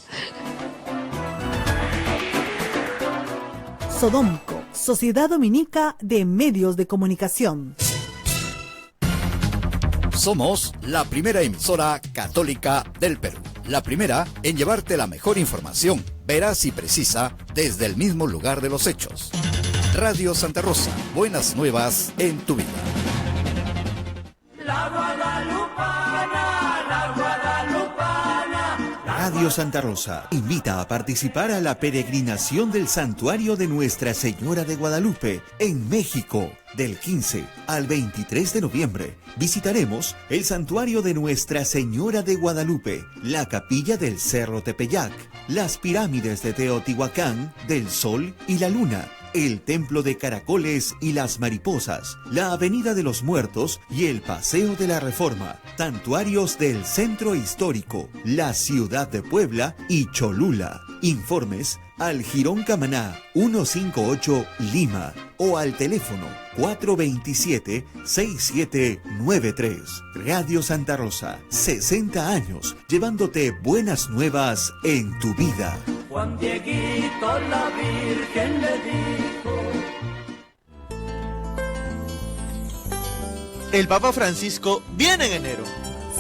Sodomco, Sociedad Dominica de Medios de Comunicación. Somos la primera emisora católica del Perú. La primera en llevarte la mejor información, veraz y precisa, desde el mismo lugar de los hechos. Radio Santa Rosa, buenas nuevas en tu vida. La Guadalupana, la Guadalupana. Radio Santa Rosa invita a participar a la peregrinación del Santuario de Nuestra Señora de Guadalupe en México. Del 15 al 23 de noviembre visitaremos el Santuario de Nuestra Señora de Guadalupe, la Capilla del Cerro Tepeyac, las pirámides de Teotihuacán, del Sol y la Luna, el Templo de Caracoles y las Mariposas, la Avenida de los Muertos y el Paseo de la Reforma, santuarios del Centro Histórico, la Ciudad de Puebla y Cholula. Informes al Jirón Camaná 158 Lima o al teléfono 427-6793. Radio Santa Rosa, 60 años llevándote buenas nuevas en tu vida. Juan Dieguito, la Virgen le dijo. El Papa Francisco viene en enero.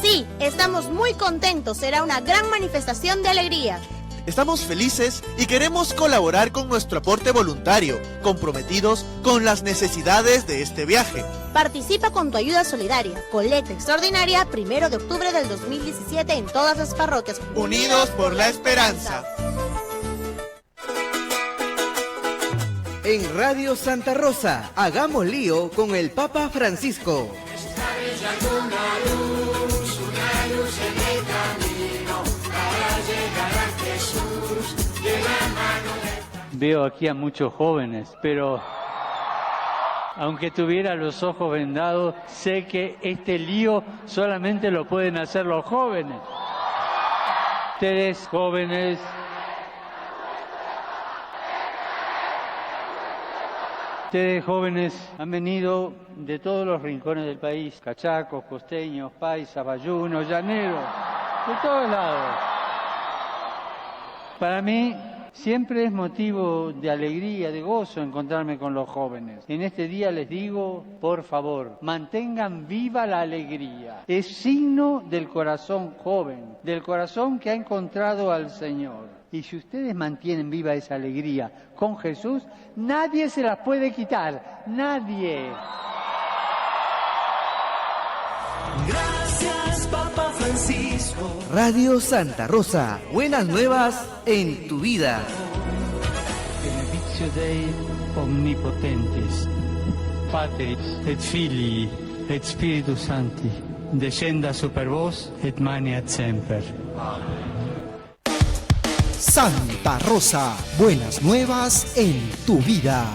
Sí, estamos muy contentos. Será una gran manifestación de alegría. Estamos felices y queremos colaborar con nuestro aporte voluntario, comprometidos con las necesidades de este viaje. Participa con tu ayuda solidaria. Colecta extraordinaria 1 de octubre del 2017 en todas las parroquias. Unidos por la esperanza. En Radio Santa Rosa, hagamos lío con el Papa Francisco. Está brillando una luz en el camino para llegar a Jesús de la mano de... Veo aquí a muchos jóvenes, pero aunque tuviera los ojos vendados, sé que este lío solamente lo pueden hacer los jóvenes. Ustedes, jóvenes, han venido de todos los rincones del país, cachacos, costeños, paisas, bayunos, llaneros, de todos lados. Para mí siempre es motivo de alegría, de gozo encontrarme con los jóvenes. En este día les digo, por favor, mantengan viva la alegría. Es signo del corazón joven, del corazón que ha encontrado al Señor. Y si ustedes mantienen viva esa alegría con Jesús, nadie se la puede quitar, nadie. Gracias, Papa Francisco. Radio Santa Rosa, buenas nuevas en tu vida. Benedictio Dei omnipotentis, Patris et Filii et Spiritus Sancti, descenda super vos et maneat semper. Santa Rosa, buenas nuevas en tu vida.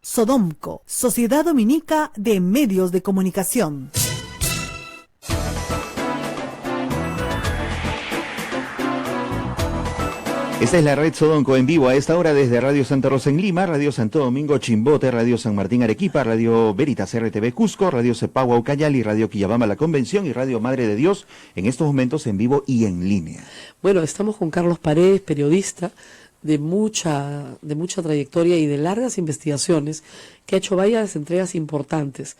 Sodomco, Sociedad Dominica de Medios de Comunicación. Esta es la red Sodomco en vivo a esta hora desde Radio Santa Rosa en Lima, Radio Santo Domingo Chimbote, Radio San Martín Arequipa, Radio Veritas RTV Cusco, Radio Cepagua Ucayali, Radio Quillabamba La Convención y Radio Madre de Dios, en estos momentos en vivo y en línea. Bueno, estamos con Carlos Paredes, periodista de mucha trayectoria y de largas investigaciones, que ha hecho varias entregas importantes.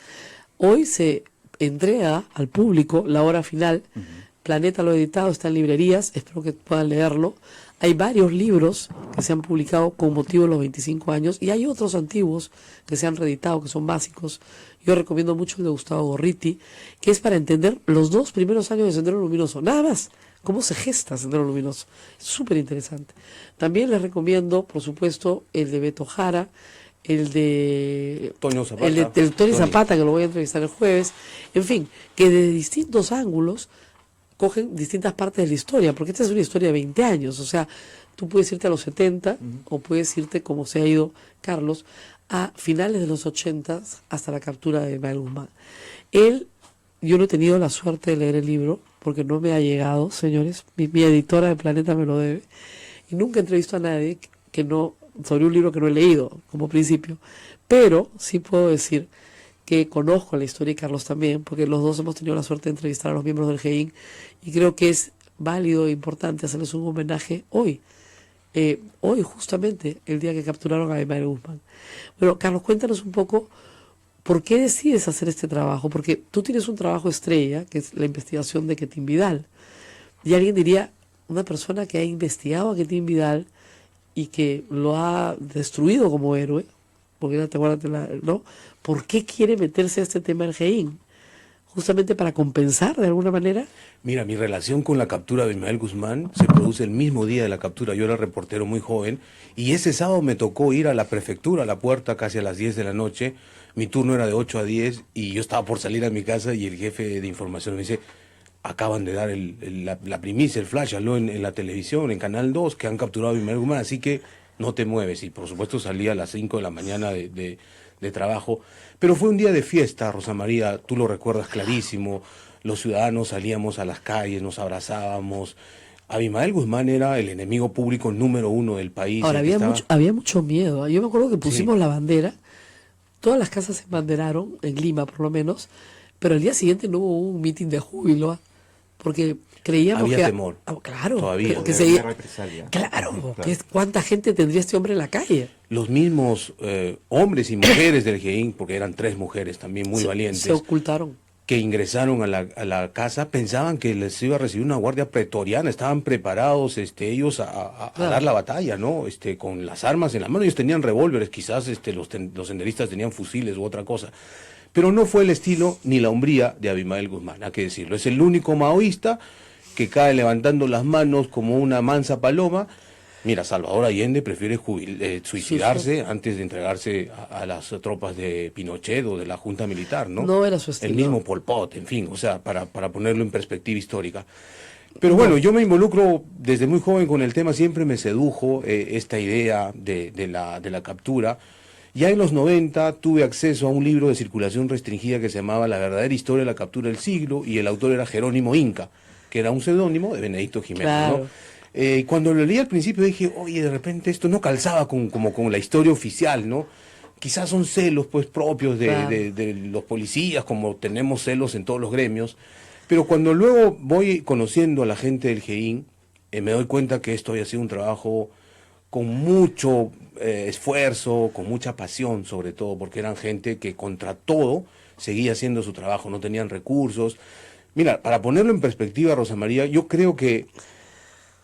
Hoy se entrega al público La Hora Final. Planeta lo ha editado, está en librerías, espero que puedan leerlo. Hay varios libros que se han publicado con motivo de los 25 años y hay otros antiguos que se han reeditado, que son básicos. Yo recomiendo mucho el de Gustavo Gorriti, que es para entender los 2 primeros años de Sendero Luminoso, nada más, cómo se gesta Sendero Luminoso. Es súper interesante. También les recomiendo, por supuesto, el de Beto Jara, el de Toño Zapata, el de Tony Zapata, que lo voy a entrevistar el jueves, en fin, que de distintos ángulos cogen distintas partes de la historia, porque esta es una historia de 20 años, o sea, tú puedes irte a los 70 o puedes irte, como se ha ido Carlos, a finales de los 80 hasta la captura de Ismael Guzmán. Yo no he tenido la suerte de leer el libro, porque no me ha llegado, señores, mi editora de Planeta me lo debe, y nunca he entrevistado a nadie que no, sobre un libro que no he leído como principio, pero sí puedo decir que conozco la historia, y Carlos también, porque los dos hemos tenido la suerte de entrevistar a los miembros del GEIN, y creo que es válido e importante hacerles un homenaje hoy. Hoy justamente, el día que capturaron a Ismael Guzmán. Bueno, Carlos, cuéntanos un poco por qué decides hacer este trabajo, porque tú tienes un trabajo estrella, que es la investigación de Quetín Vidal, y alguien diría, una persona que ha investigado a Quetín Vidal y que lo ha destruido como héroe, porque no te acuerdas, ¿no? ¿Por qué quiere meterse a este tema del GEIN? Justamente para compensar de alguna manera. Mira, mi relación con la captura de Ismael Guzmán se produce el mismo día de la captura. Yo era reportero muy joven y ese sábado me tocó ir a la prefectura, a la puerta, casi a las 10 de la noche. Mi turno era de 8 a 10 y yo estaba por salir a mi casa y el jefe de información me dice, acaban de dar la primicia, el flash, habló en la televisión, en Canal 2, que han capturado a Ismael Guzmán, así que no te mueves. Y por supuesto salí a las 5 de la mañana de trabajo. Pero fue un día de fiesta, Rosa María, tú lo recuerdas clarísimo. Los ciudadanos salíamos a las calles, nos abrazábamos. Abimael Guzmán era el enemigo público número 1 del país. Ahora, había mucho miedo. Yo me acuerdo que pusimos la bandera, todas las casas se embanderaron, en Lima por lo menos, pero el día siguiente no hubo un mitin de júbilo, porque creíamos había que... temor. Claro. Todavía. Que había represalia. Claro. ¿Cuánta gente tendría este hombre en la calle? Los mismos hombres y mujeres del GEIN, porque eran 3 mujeres también muy valientes. Se ocultaron. Que ingresaron a la casa, pensaban que les iba a recibir una guardia pretoriana, estaban preparados ellos a dar la batalla, ¿no? Con las armas en la mano. Ellos tenían revólveres, quizás los senderistas tenían fusiles u otra cosa. Pero no fue el estilo ni la hombría de Abimael Guzmán, hay que decirlo. Es el único maoísta que cae levantando las manos como una mansa paloma. Mira, Salvador Allende prefiere suicidarse antes de entregarse a las tropas de Pinochet o de la Junta Militar, ¿no? No era su estilo. El mismo Pol Pot, en fin, o sea, para ponerlo en perspectiva histórica. Pero bueno, yo me involucro desde muy joven con el tema, siempre me sedujo esta idea de la captura. Ya en los 90 tuve acceso a un libro de circulación restringida que se llamaba La verdadera historia de la captura del siglo, y el autor era Jerónimo Inca, que era un seudónimo de Benedicto Jiménez, claro. ¿no? Cuando lo leí al principio dije, oye, de repente esto no calzaba con la historia oficial, ¿no? Quizás son celos pues propios de los policías, como tenemos celos en todos los gremios, pero cuando luego voy conociendo a la gente del GEIN, me doy cuenta que esto había sido un trabajo con mucho esfuerzo, con mucha pasión sobre todo, porque eran gente que contra todo seguía haciendo su trabajo, no tenían recursos. Mira, para ponerlo en perspectiva, Rosa María, yo creo que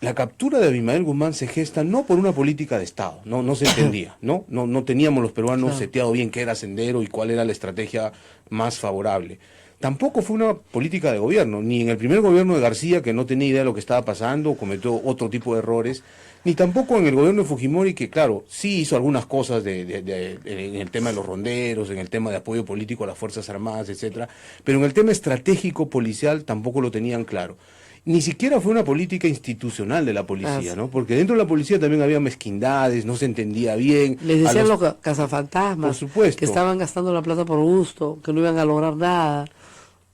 la captura de Abimael Guzmán se gesta no por una política de Estado, no se entendía, no teníamos los peruanos seteado bien qué era Sendero y cuál era la estrategia más favorable. Tampoco fue una política de gobierno, ni en el primer gobierno de García, que no tenía idea de lo que estaba pasando, cometió otro tipo de errores, ni tampoco en el gobierno de Fujimori, que claro, sí hizo algunas cosas en el tema de los ronderos, en el tema de apoyo político a las Fuerzas Armadas, etcétera, pero en el tema estratégico policial tampoco lo tenían claro. Ni siquiera fue una política institucional de la policía, ¿no? Porque dentro de la policía también había mezquindades, no se entendía bien. Les decían los cazafantasmas, por supuesto, que estaban gastando la plata por gusto, que no iban a lograr nada.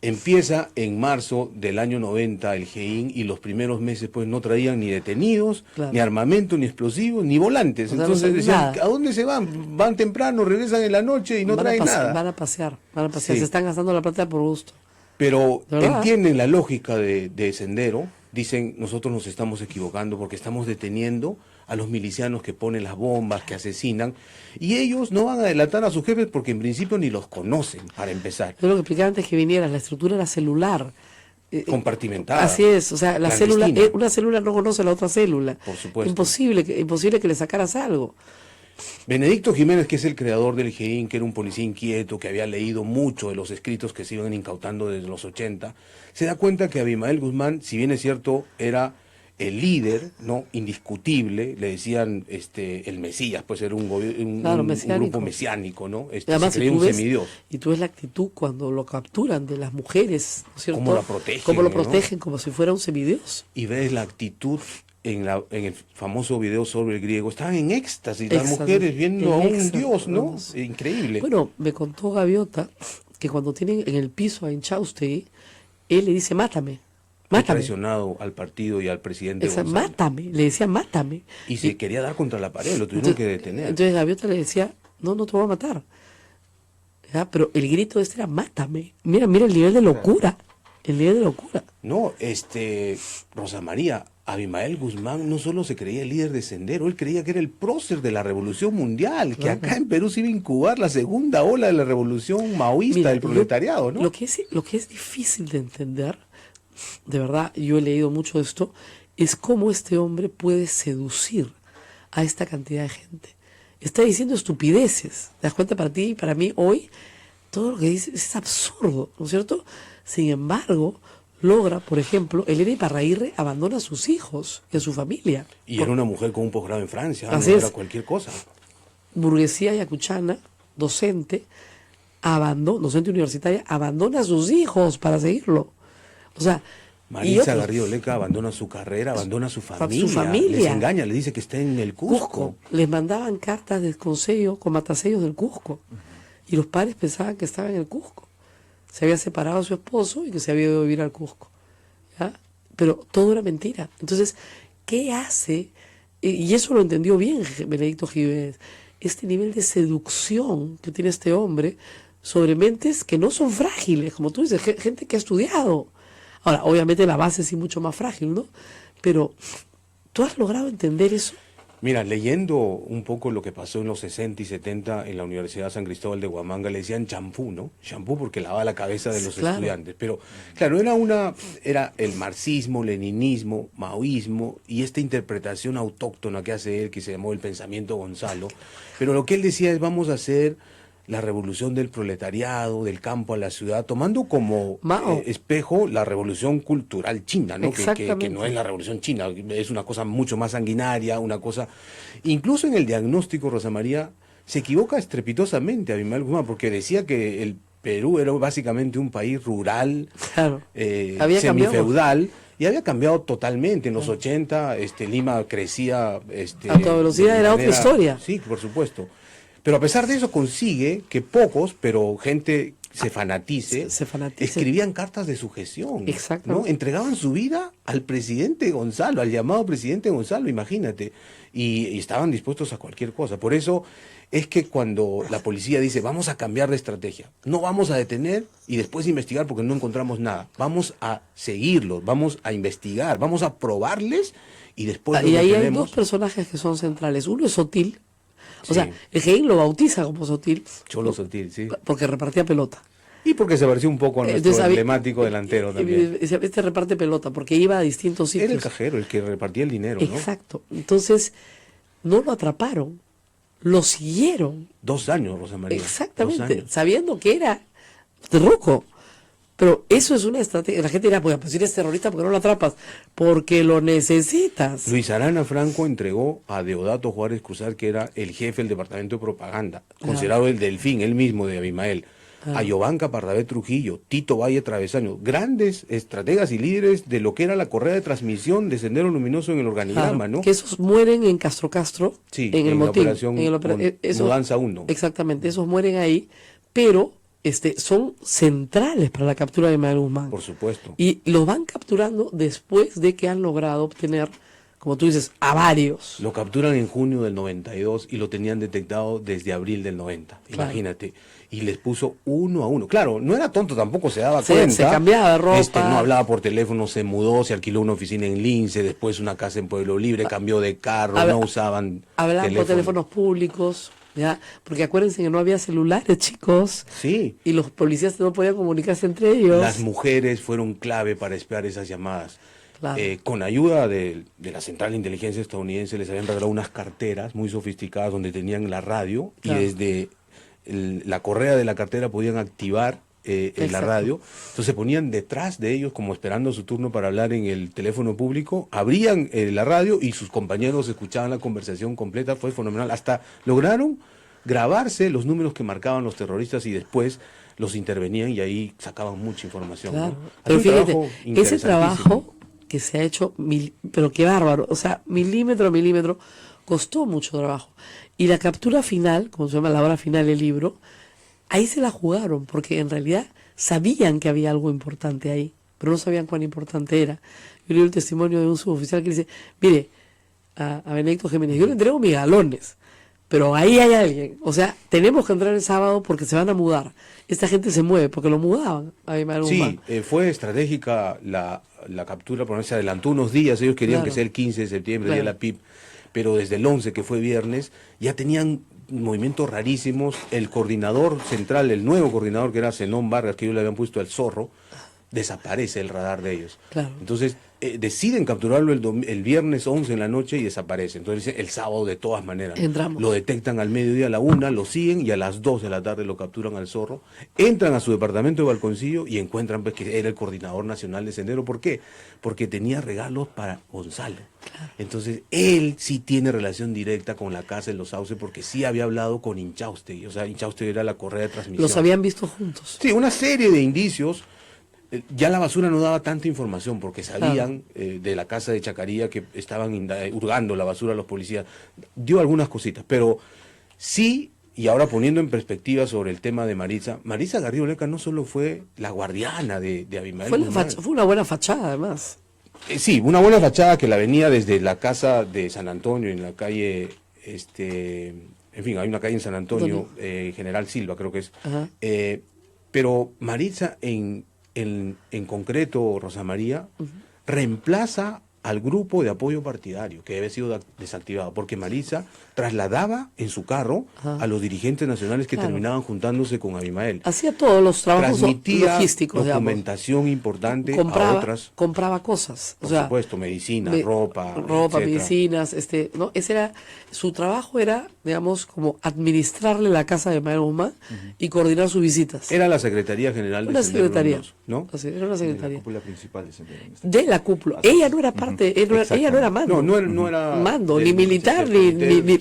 Empieza en marzo del año 90 el GEIN y los primeros meses pues no traían ni detenidos, ni armamento, ni explosivos, ni volantes. Entonces decían, ¿a dónde se van? Van temprano, regresan en la noche y no traen nada. Van a pasear, se están gastando la plata por gusto. Pero entienden la lógica de Sendero, dicen, nosotros nos estamos equivocando porque estamos deteniendo a los milicianos que ponen las bombas, que asesinan, y ellos no van a delatar a sus jefes porque en principio ni los conocen, para empezar. Yo lo que explicaba antes que vinieras, la estructura era celular. Compartimentada. Así es, o sea, la célula, una célula no conoce a la otra célula. Por supuesto. Imposible que le sacaras algo. Benedicto Jiménez, que es el creador del GEIN, que era un policía inquieto, que había leído mucho de los escritos que se iban incautando desde los 80, se da cuenta que Abimael Guzmán, si bien es cierto, era el líder, ¿no? Indiscutible, le decían el Mesías, pues era un grupo mesiánico, ¿no? Además, se creía un semidios. Y tú ves la actitud cuando lo capturan de las mujeres, ¿no es cierto? Cómo la protegen. Cómo lo protegen, ¿no? Como si fuera un semidios. Y ves la actitud en el famoso video sobre el griego. Estaban en éxtasis, las mujeres viendo a un dios, ¿no? Increíble. Bueno, me contó Gaviota que cuando tienen en el piso a Inchaustegui, él le dice, mátame. Ha traicionado al partido y al presidente Gonzalo. Mátame, le decía mátame. Y se quería dar contra la pared, lo tuvieron que detener. Entonces Gaviota le decía, no te voy a matar. ¿Ya? Pero el grito era mátame. Mira el nivel de locura. El nivel de locura. No, Rosa María, Abimael Guzmán no solo se creía el líder de Sendero, él creía que era el prócer de la revolución mundial, que acá en Perú se iba a incubar la segunda ola de la revolución maoísta del proletariado, ¿no? Lo que es difícil de entender, de verdad, yo he leído mucho de esto, es cómo este hombre puede seducir a esta cantidad de gente. Está diciendo estupideces. ¿Te das cuenta? Para ti y para mí hoy, todo lo que dice es absurdo, ¿no es cierto? Sin embargo, logra, por ejemplo, Elena Iparraguirre abandona a sus hijos y a su familia. Y era una mujer con un posgrado en Francia, Así no es. era cualquier cosa. Burguesía yacuchana, docente universitaria, abandona a sus hijos para seguirlo. O sea, Marisa Garrido Leca abandona su carrera, abandona su familia. Les engaña, le dice que está en el Cusco. Les mandaban cartas de consejo con matasellos del Cusco. Y los padres pensaban que estaba en el Cusco. Se había separado a su esposo y que se había ido a vivir al Cusco. ¿Ya? Pero todo era mentira. Entonces, ¿qué hace? Y eso lo entendió bien Benedicto Giménez. Este nivel de seducción que tiene este hombre sobre mentes que no son frágiles, como tú dices, gente que ha estudiado. Ahora, obviamente la base sí mucho más frágil, ¿no? Pero, ¿tú has logrado entender eso? Mira, leyendo un poco lo que pasó en los 60 y 70 en la Universidad San Cristóbal de Huamanga, le decían champú, ¿no? Champú porque lavaba la cabeza de los estudiantes. Pero, claro, era el marxismo, leninismo, maoísmo y esta interpretación autóctona que hace él, que se llamó el pensamiento Gonzalo. Pero lo que él decía es, vamos a hacer la revolución del proletariado, del campo a la ciudad, tomando como espejo la revolución cultural china, ¿no? Que no es la revolución china, es una cosa mucho más sanguinaria, una cosa... Incluso en el diagnóstico, Rosa María, se equivoca estrepitosamente Abimael Guzmán, porque decía que el Perú era básicamente un país rural, semifeudal, y había cambiado totalmente. En los 80, Lima crecía... a toda velocidad era otra historia. Sí, por supuesto. Pero a pesar de eso consigue que pocos, pero gente se fanatice. Escribían cartas de sujeción. Exacto. ¿no? Entregaban su vida al presidente Gonzalo, al llamado presidente Gonzalo, imagínate. Y estaban dispuestos a cualquier cosa. Por eso es que cuando la policía dice, vamos a cambiar de estrategia, no vamos a detener y después investigar porque no encontramos nada. Vamos a seguirlos, vamos a investigar, vamos a probarles y después y ahí hay dos personajes que son centrales. Uno es Sotil. O sea, el Gein lo bautiza como Sotil. Cholo Sotil, sí. Porque repartía pelota. Y porque se pareció un poco a nuestro emblemático delantero también. Este reparte pelota, porque iba a distintos sitios. Era el cajero, el que repartía el dinero, ¿no? Exacto. Entonces, no lo atraparon, lo siguieron. 2 años, Rosa María. Exactamente, sabiendo que era terruco. Pero eso es una estrategia. La gente dirá, pues si eres terrorista, ¿por qué no lo atrapas? Porque lo necesitas. Luis Arana Franco entregó a Deodato Juárez Cruzar, que era el jefe del departamento de propaganda, considerado el delfín, él mismo de Abimael, a Yovanca Pardavé Trujillo, Tito Valle Travesaño, grandes estrategas y líderes de lo que era la correa de transmisión de Sendero Luminoso en el organigrama, ¿no? Que esos mueren en Castro, sí, en el motín, la operación Mudanza 1. Exactamente, esos mueren ahí, pero son centrales para la captura de Abimael Guzmán. Por supuesto. Y los van capturando después de que han logrado obtener, como tú dices, a varios. Lo capturan en junio del 92 y lo tenían detectado desde abril del 90. Claro. Imagínate. Y les puso 1 a 1. Claro, no era tonto, tampoco se daba cuenta. Se cambiaba de ropa. No hablaba por teléfono, se mudó, se alquiló una oficina en Lince, después una casa en Pueblo Libre, cambió de carro, no usaban hablaban por teléfonos públicos. ¿Ya? Porque acuérdense que no había celulares, chicos. Sí. Y los policías no podían comunicarse entre ellos. Las mujeres fueron clave para espiar esas llamadas. Claro. Con ayuda de la Central de Inteligencia estadounidense les habían regalado unas carteras muy sofisticadas donde tenían la radio y desde la correa de la cartera podían activar en la radio, entonces se ponían detrás de ellos como esperando su turno para hablar en el teléfono público, abrían la radio y sus compañeros escuchaban la conversación completa, fue fenomenal, hasta lograron grabarse los números que marcaban los terroristas y después los intervenían y ahí sacaban mucha información. Claro. ¿no? Pero fíjate, ese trabajo que se ha hecho, pero qué bárbaro, o sea, milímetro a milímetro, costó mucho trabajo. Y la captura final, como se llama la hora final del libro, ahí se la jugaron, porque en realidad sabían que había algo importante ahí, pero no sabían cuán importante era. Yo leí el testimonio de un suboficial que dice, mire, a Benedicto Jiménez, yo le entrego mis galones, pero ahí hay alguien, o sea, tenemos que entrar el sábado porque se van a mudar. Esta gente se mueve porque lo mudaban. Sí, fue estratégica la captura, porque se adelantó unos días, ellos querían que sea el 15 de septiembre, día de la PIB, pero desde el 11, que fue viernes, ya tenían movimientos rarísimos. El coordinador central, el nuevo coordinador que era Zenón Vargas, que ellos le habían puesto al Zorro, desaparece el radar de ellos. Claro. Entonces deciden capturarlo el viernes 11 en la noche y desaparece. Entonces dicen, el sábado de todas maneras. Entramos. Lo detectan al mediodía, a la 1, lo siguen y a las 2 de la tarde lo capturan al Zorro. Entran a su departamento de Balconcillo y encuentran pues, que era el coordinador nacional de Sendero. ¿Por qué? Porque tenía regalos para Gonzalo. Claro. Entonces él sí tiene relación directa con la casa de los Sauces porque sí había hablado con Inchaustegui. O sea, Inchaustegui era la correa de transmisión. Los habían visto juntos. Sí, una serie de indicios. Ya la basura no daba tanta información porque sabían de la casa de Chacaría que estaban hurgando la basura a los policías. Dio algunas cositas, pero sí, y ahora poniendo en perspectiva sobre el tema de Maritza Garrido Leca no solo fue la guardiana de Abimael. Fue una buena fachada, además. Sí, una buena fachada que la venía desde la casa de San Antonio, en la calle, en fin, hay una calle en San Antonio, General Silva creo que es. Pero Maritza en concreto, Rosa María, reemplaza al grupo de apoyo partidario que había sido desactivado, porque Maritza trasladaba en su carro a los dirigentes nacionales que terminaban juntándose con Abimael. Hacía todos los trabajos logísticos, documentación importante compraba, a otras. Compraba cosas. Por supuesto, medicinas, ropa, medicinas, ¿no? Ese era, su trabajo era, digamos, como administrarle la casa de Abimael Guzmán y coordinar sus visitas. Era la Secretaría General de Sendero Luminoso, ¿no? Así, era una secretaría. De la cúpula principal de Sendero. De la cúpula. Ella no era parte, ella no era mando. No era mando, ni militar,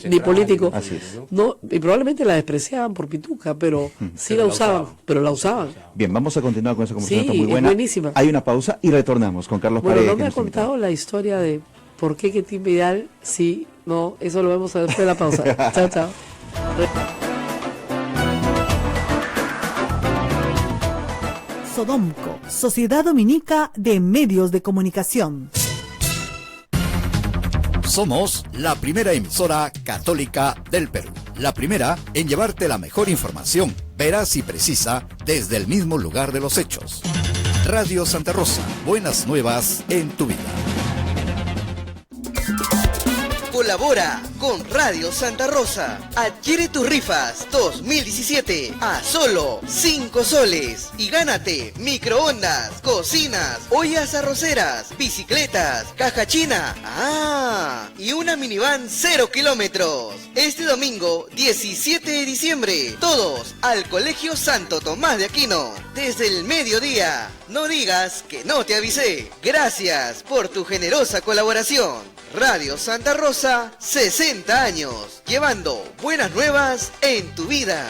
ni político. Así es. No, y probablemente la despreciaban por pituca, pero sí la usaban, Bien, vamos a continuar con esa conversación muy buena. Buenísima. Hay una pausa y retornamos con Carlos Paredes. No me ha contado la historia de por qué Quetín Vidal, sí, no, eso lo vemos después de la pausa. Chao, chao. Sodomco, Sociedad Dominica de Medios de Comunicación. Somos la primera emisora católica del Perú. La primera en llevarte la mejor información, veraz y precisa, desde el mismo lugar de los hechos. Radio Santa Rosa, buenas nuevas en tu vida. Colabora con Radio Santa Rosa. Adquiere tus rifas 2017 a solo 5 soles y gánate microondas, cocinas, ollas arroceras, bicicletas, caja china. Y una minivan 0 kilómetros. Este domingo 17 de diciembre, todos al Colegio Santo Tomás de Aquino. Desde el mediodía. No digas que no te avisé. Gracias por tu generosa colaboración. Radio Santa Rosa, 60 años, llevando buenas nuevas en tu vida.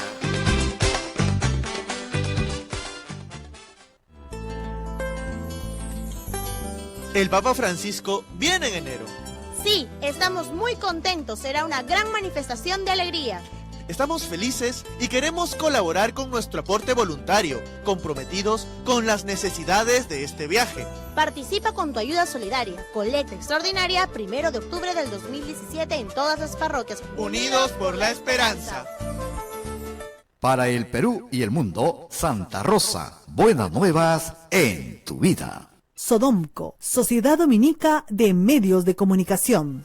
El Papa Francisco viene en enero. Sí, estamos muy contentos, será una gran manifestación de alegría. Estamos felices y queremos colaborar con nuestro aporte voluntario, comprometidos con las necesidades de este viaje. Participa con tu ayuda solidaria. Colecta extraordinaria 1 de octubre del 2017 en todas las parroquias. Unidos por la esperanza. Para el Perú y el mundo, Santa Rosa, buenas nuevas en tu vida. Sodomco, Sociedad Dominica de Medios de Comunicación.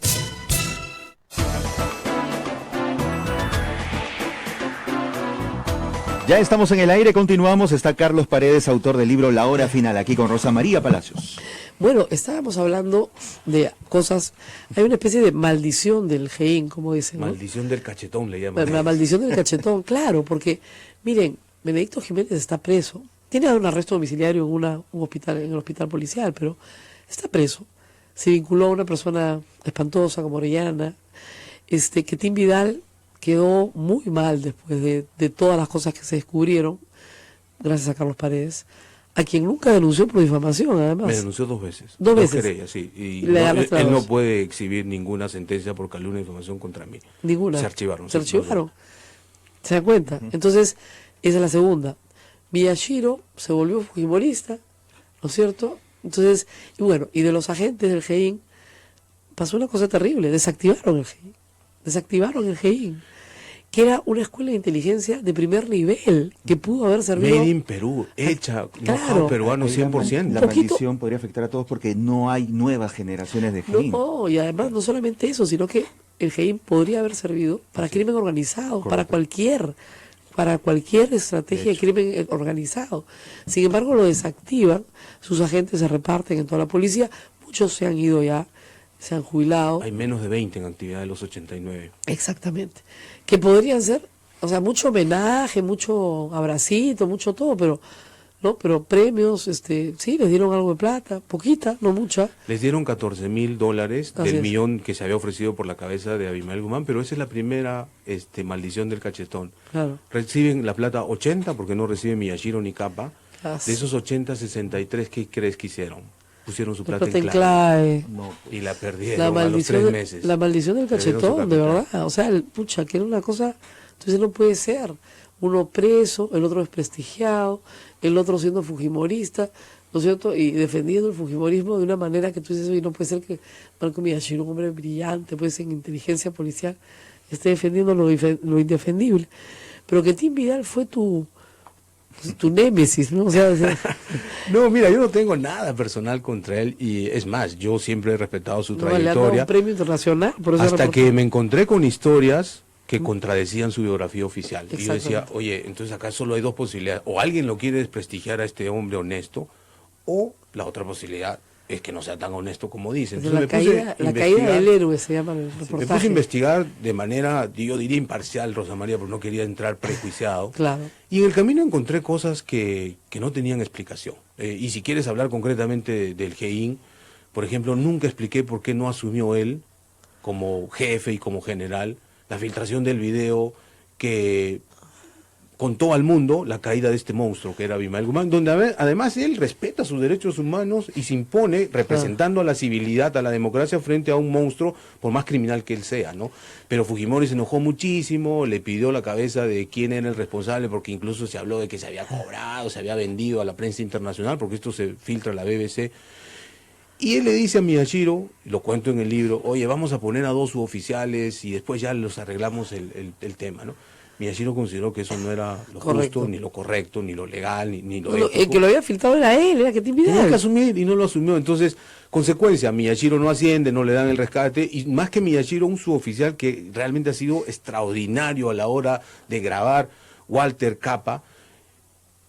Ya estamos en el aire, continuamos. Está Carlos Paredes, autor del libro La Hora Final, aquí con Rosa María Palacios. Bueno, estábamos hablando de cosas, hay una especie de maldición del GEIN, como dicen, ¿no? Maldición del cachetón le llaman. La maldición del cachetón, claro, porque, miren, Benedicto Jiménez está preso, tiene un arresto domiciliario en el hospital policial, pero está preso. Se vinculó a una persona espantosa como Orellana. Que Tim Vidal quedó muy mal después de todas las cosas que se descubrieron, gracias a Carlos Paredes, a quien nunca denunció por difamación, además. Me denunció 2 veces. 2 veces. Querellas, sí. Y él no puede exhibir ninguna sentencia por calumnia y difamación contra mí. Ninguna. Se archivaron. Se archivaron. ¿Se dan cuenta? Entonces, esa es la segunda. Miyashiro se volvió fujimorista, ¿no es cierto? Entonces, y de los agentes del GEIN pasó una cosa terrible, desactivaron el GEIN, que era una escuela de inteligencia de primer nivel, que pudo haber servido... Made in Perú, hecha, know-how peruano 100%. La maldición podría afectar a todos porque no hay nuevas generaciones de GEIN. No, y además no solamente eso, sino que el GEIN podría haber servido para crimen organizado, para cualquier estrategia de crimen organizado. Sin embargo, lo desactivan, sus agentes se reparten en toda la policía, muchos se han ido ya, se han jubilado. Hay menos de 20 en actividad de los 89. Exactamente. Que podrían ser, mucho homenaje, mucho abracito, mucho todo, pero premios, sí, les dieron algo de plata, poquita, no mucha. Les dieron $14,000 del millón que se había ofrecido por la cabeza de Abimael Guzmán, pero esa es la primera maldición del cachetón. Claro. Reciben la plata 80, porque no reciben Miyashiro ni Capa. De esos 80, 63, ¿qué crees que hicieron? Pusieron su plata en clave. Y la perdieron a los 3 meses. La maldición del cachetón, de verdad. Que era una cosa, entonces no puede ser. Uno preso, el otro desprestigiado, el otro siendo fujimorista, ¿no es cierto? Y defendiendo el fujimorismo de una manera que tú dices, oye, no puede ser que Marco Miyashiro, un hombre brillante, pues en inteligencia policial, esté defendiendo lo indefendible. Pero que Tim Vidal fue tu némesis, ¿no? No, mira, yo no tengo nada personal contra él, y es más, yo siempre he respetado su trayectoria. Le han dado un premio internacional por ese hasta que me encontré con historias que contradecían su biografía oficial. Y yo decía, oye, entonces acá solo hay 2 posibilidades. O alguien lo quiere desprestigiar a este hombre honesto, o la otra posibilidad es que no sea tan honesto como dicen. Entonces la caída del héroe se llama el reportaje. Me puse a investigar de manera, yo diría imparcial, Rosa María, porque no quería entrar prejuiciado. Claro. Y en el camino encontré cosas que no tenían explicación. Y si quieres hablar concretamente del GEIN, por ejemplo, nunca expliqué por qué no asumió él, como jefe y como general, la filtración del video que contó al mundo la caída de este monstruo que era Abimael Guzmán, donde además él respeta sus derechos humanos y se impone representando a la civilidad, a la democracia frente a un monstruo, por más criminal que él sea, ¿no? Pero Fujimori se enojó muchísimo, le pidió la cabeza de quién era el responsable, porque incluso se habló de que se había cobrado, se había vendido a la prensa internacional, porque esto se filtra a la BBC. Y él le dice a Miyashiro, lo cuento en el libro, oye, vamos a poner a 2 suboficiales y después ya los arreglamos el tema, ¿no? Miyashiro consideró que eso no era lo justo, ni lo correcto, ni lo legal, ni lo ético. El que lo había filtrado era él, era que te invitaba. Tenía que asumir y no lo asumió. Entonces, consecuencia, Miyashiro no asciende, no le dan el rescate, y más que Miyashiro, un suboficial que realmente ha sido extraordinario a la hora de grabar, Walter Capa,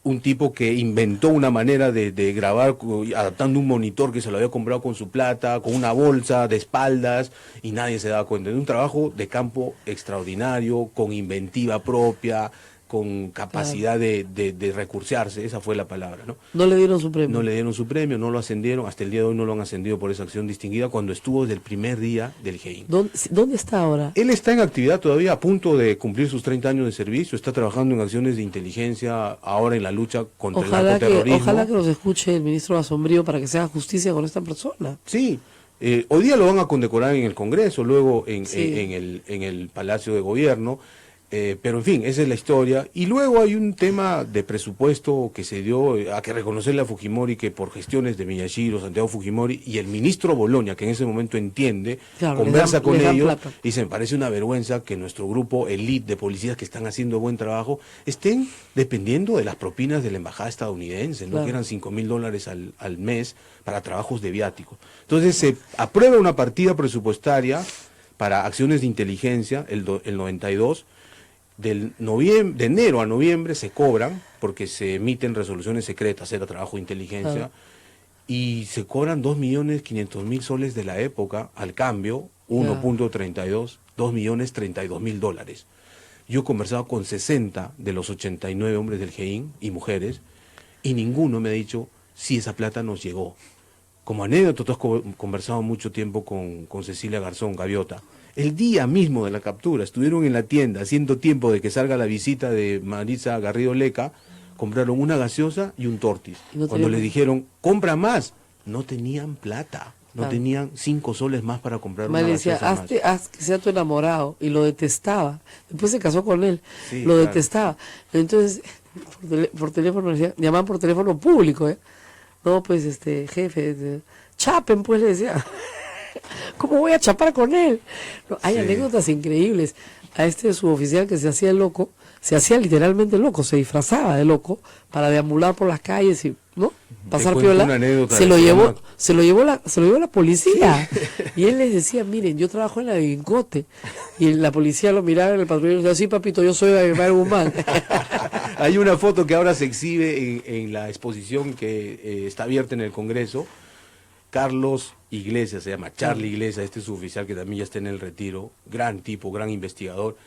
un tipo que inventó una manera de grabar adaptando un monitor que se lo había comprado con su plata, con una bolsa de espaldas, y nadie se daba cuenta. Es un trabajo de campo extraordinario, con inventiva propia, con capacidad de recursearse, esa fue la palabra, ¿no? No le dieron su premio. No le dieron su premio, no lo ascendieron, hasta el día de hoy no lo han ascendido por esa acción distinguida, cuando estuvo desde el primer día del GEIN. ¿Dónde está ahora? Él está en actividad todavía, a punto de cumplir sus 30 años de servicio, está trabajando en acciones de inteligencia, ahora en la lucha contra el narcoterrorismo. Ojalá que nos escuche el ministro Asombrío para que se haga justicia con esta persona. Sí, hoy día lo van a condecorar en el Congreso, luego en el Palacio de Gobierno. Pero en fin, esa es la historia. Y luego hay un tema de presupuesto que se dio, a que reconocerle a Fujimori, que por gestiones de Miyashiro, Santiago Fujimori y el ministro Boloña, que en ese momento entiende, conversa con ellos, y se me parece una vergüenza que nuestro grupo elite de policías que están haciendo buen trabajo estén dependiendo de las propinas de la embajada estadounidense, ¿no? Que eran $5,000 al mes para trabajos de viáticos. Entonces se aprueba una partida presupuestaria para acciones de inteligencia, el 92, de enero a noviembre se cobran, porque se emiten resoluciones secretas, era trabajo de inteligencia, y se cobran 2.500.000 soles de la época, al cambio, 1.32, $2.032.000. Yo he conversado con 60 de los 89 hombres del GEIN y mujeres, y ninguno me ha dicho si esa plata nos llegó. Como anécdota, tú has conversado mucho tiempo con Cecilia Garzón, Gaviota. El día mismo de la captura, estuvieron en la tienda haciendo tiempo de que salga la visita de Marisa Garrido Leca, compraron una gaseosa y un tortis. Cuando les dijeron, compra más, no tenían plata. No tenían 5 soles más para comprar una gaseosa más. Haz que sea tu enamorado, y lo detestaba. Después se casó con él, sí, lo detestaba. Entonces, por teléfono, llamaban por teléfono público, No, pues, jefe, chapen, pues, le decía. ¿Cómo voy a chapar con él? No, hay anécdotas increíbles. A este suboficial que se hacía el loco, se hacía literalmente loco, se disfrazaba de loco para deambular por las calles y, ¿no? Pasar piola. Se lo llevó la policía. Sí. Y él les decía, miren, yo trabajo en la de Vincote. Y la policía lo miraba en el patrullero y decía, sí, papito, yo soy Aymar Guzmán. Hay una foto que ahora se exhibe en la exposición que está abierta en el Congreso. Carlos Iglesias, se llama Charlie Iglesias, este suboficial que también ya está en el retiro, gran tipo, gran investigador,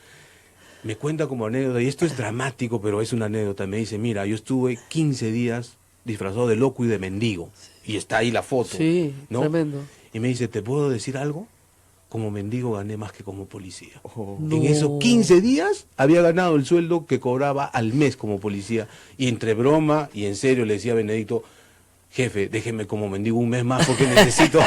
me cuenta como anécdota, y esto es dramático, pero es una anécdota, me dice, mira, yo estuve 15 días disfrazado de loco y de mendigo, y está ahí la foto, ¿no? Tremendo. Y me dice, ¿te puedo decir algo? Como mendigo gané más que como policía. En esos 15 días había ganado el sueldo que cobraba al mes como policía, y entre broma y en serio le decía a Benedicto, jefe, déjeme como mendigo un mes más porque necesito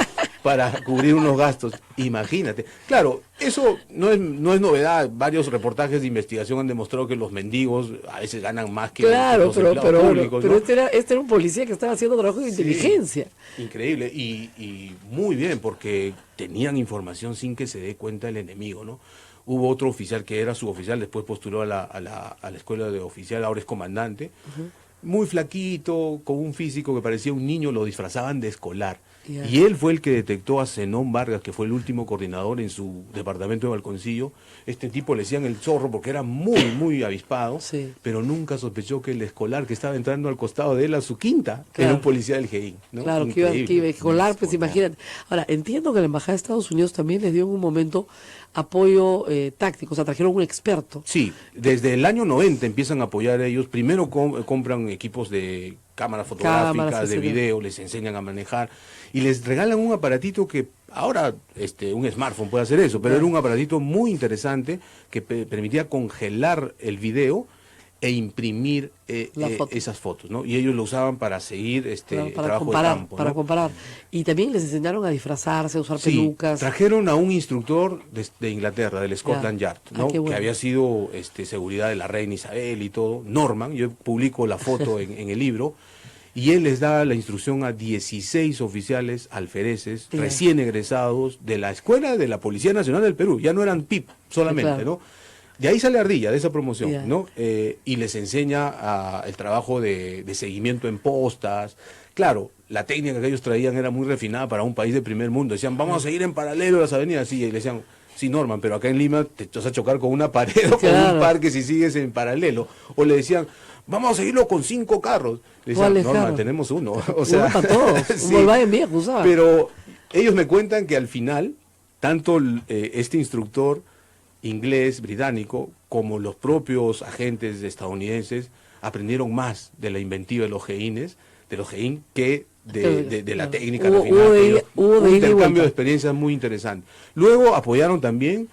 para cubrir unos gastos. Imagínate. Claro, eso no es novedad. Varios reportajes de investigación han demostrado que los mendigos a veces ganan más que los empleados públicos. Pero ¿no? este era un policía que estaba haciendo trabajo de inteligencia. Increíble. Y muy bien, porque tenían información sin que se dé cuenta el enemigo, ¿no? Hubo otro oficial que era suboficial, después postuló a la escuela de oficial, ahora es comandante. Muy flaquito, con un físico que parecía un niño, lo disfrazaban de escolar. Y él fue el que detectó a Zenón Vargas, que fue el último coordinador en su departamento de Balconcillo. Este tipo le decían el zorro porque era muy, muy avispado, pero nunca sospechó que el escolar que estaba entrando al costado de él a su quinta era un policía del GEIN, ¿no? Claro, que iba a escolar, pues imagínate. Ahora, entiendo que la Embajada de Estados Unidos también les dio en un momento apoyo táctico, o sea, trajeron un experto. Sí, desde el año 90 empiezan a apoyar a ellos. Primero compran equipos de cámaras fotográficas, de video, les enseñan a manejar y les regalan un aparatito que ahora un smartphone puede hacer eso, pero era un aparatito muy interesante que permitía congelar el video e imprimir esas fotos, ¿no? Y ellos lo usaban para seguir trabajo de campo, ¿no? Para comparar. Y también les enseñaron a disfrazarse, a usar pelucas. Trajeron a un instructor de Inglaterra, del Scotland Yard, ¿no? Que había sido seguridad de la reina Isabel y todo, Norman, yo publico la foto en el libro, y él les da la instrucción a 16 oficiales alfereces, recién egresados de la escuela de la Policía Nacional del Perú, ya no eran PIP solamente, ¿no? De ahí sale Ardilla, de esa promoción, ¿no? Y les enseña el trabajo de seguimiento en postas. Claro, la técnica que ellos traían era muy refinada para un país de primer mundo. Decían, vamos a seguir en paralelo las avenidas. Sí, y le decían, sí, Norman, pero acá en Lima te vas a chocar con una pared o con un parque si sigues en paralelo. O le decían, vamos a seguirlo con 5 carros. Le decían, Norman, tenemos uno. O sea, para todos, un Volkswagen viejo, ¿sabes? Pero ellos me cuentan que al final, tanto este instructor inglés, británico, como los propios agentes estadounidenses aprendieron más de la inventiva de los GEINes, que de la técnica refinada. Hubo un intercambio de experiencias muy interesante. Luego apoyaron también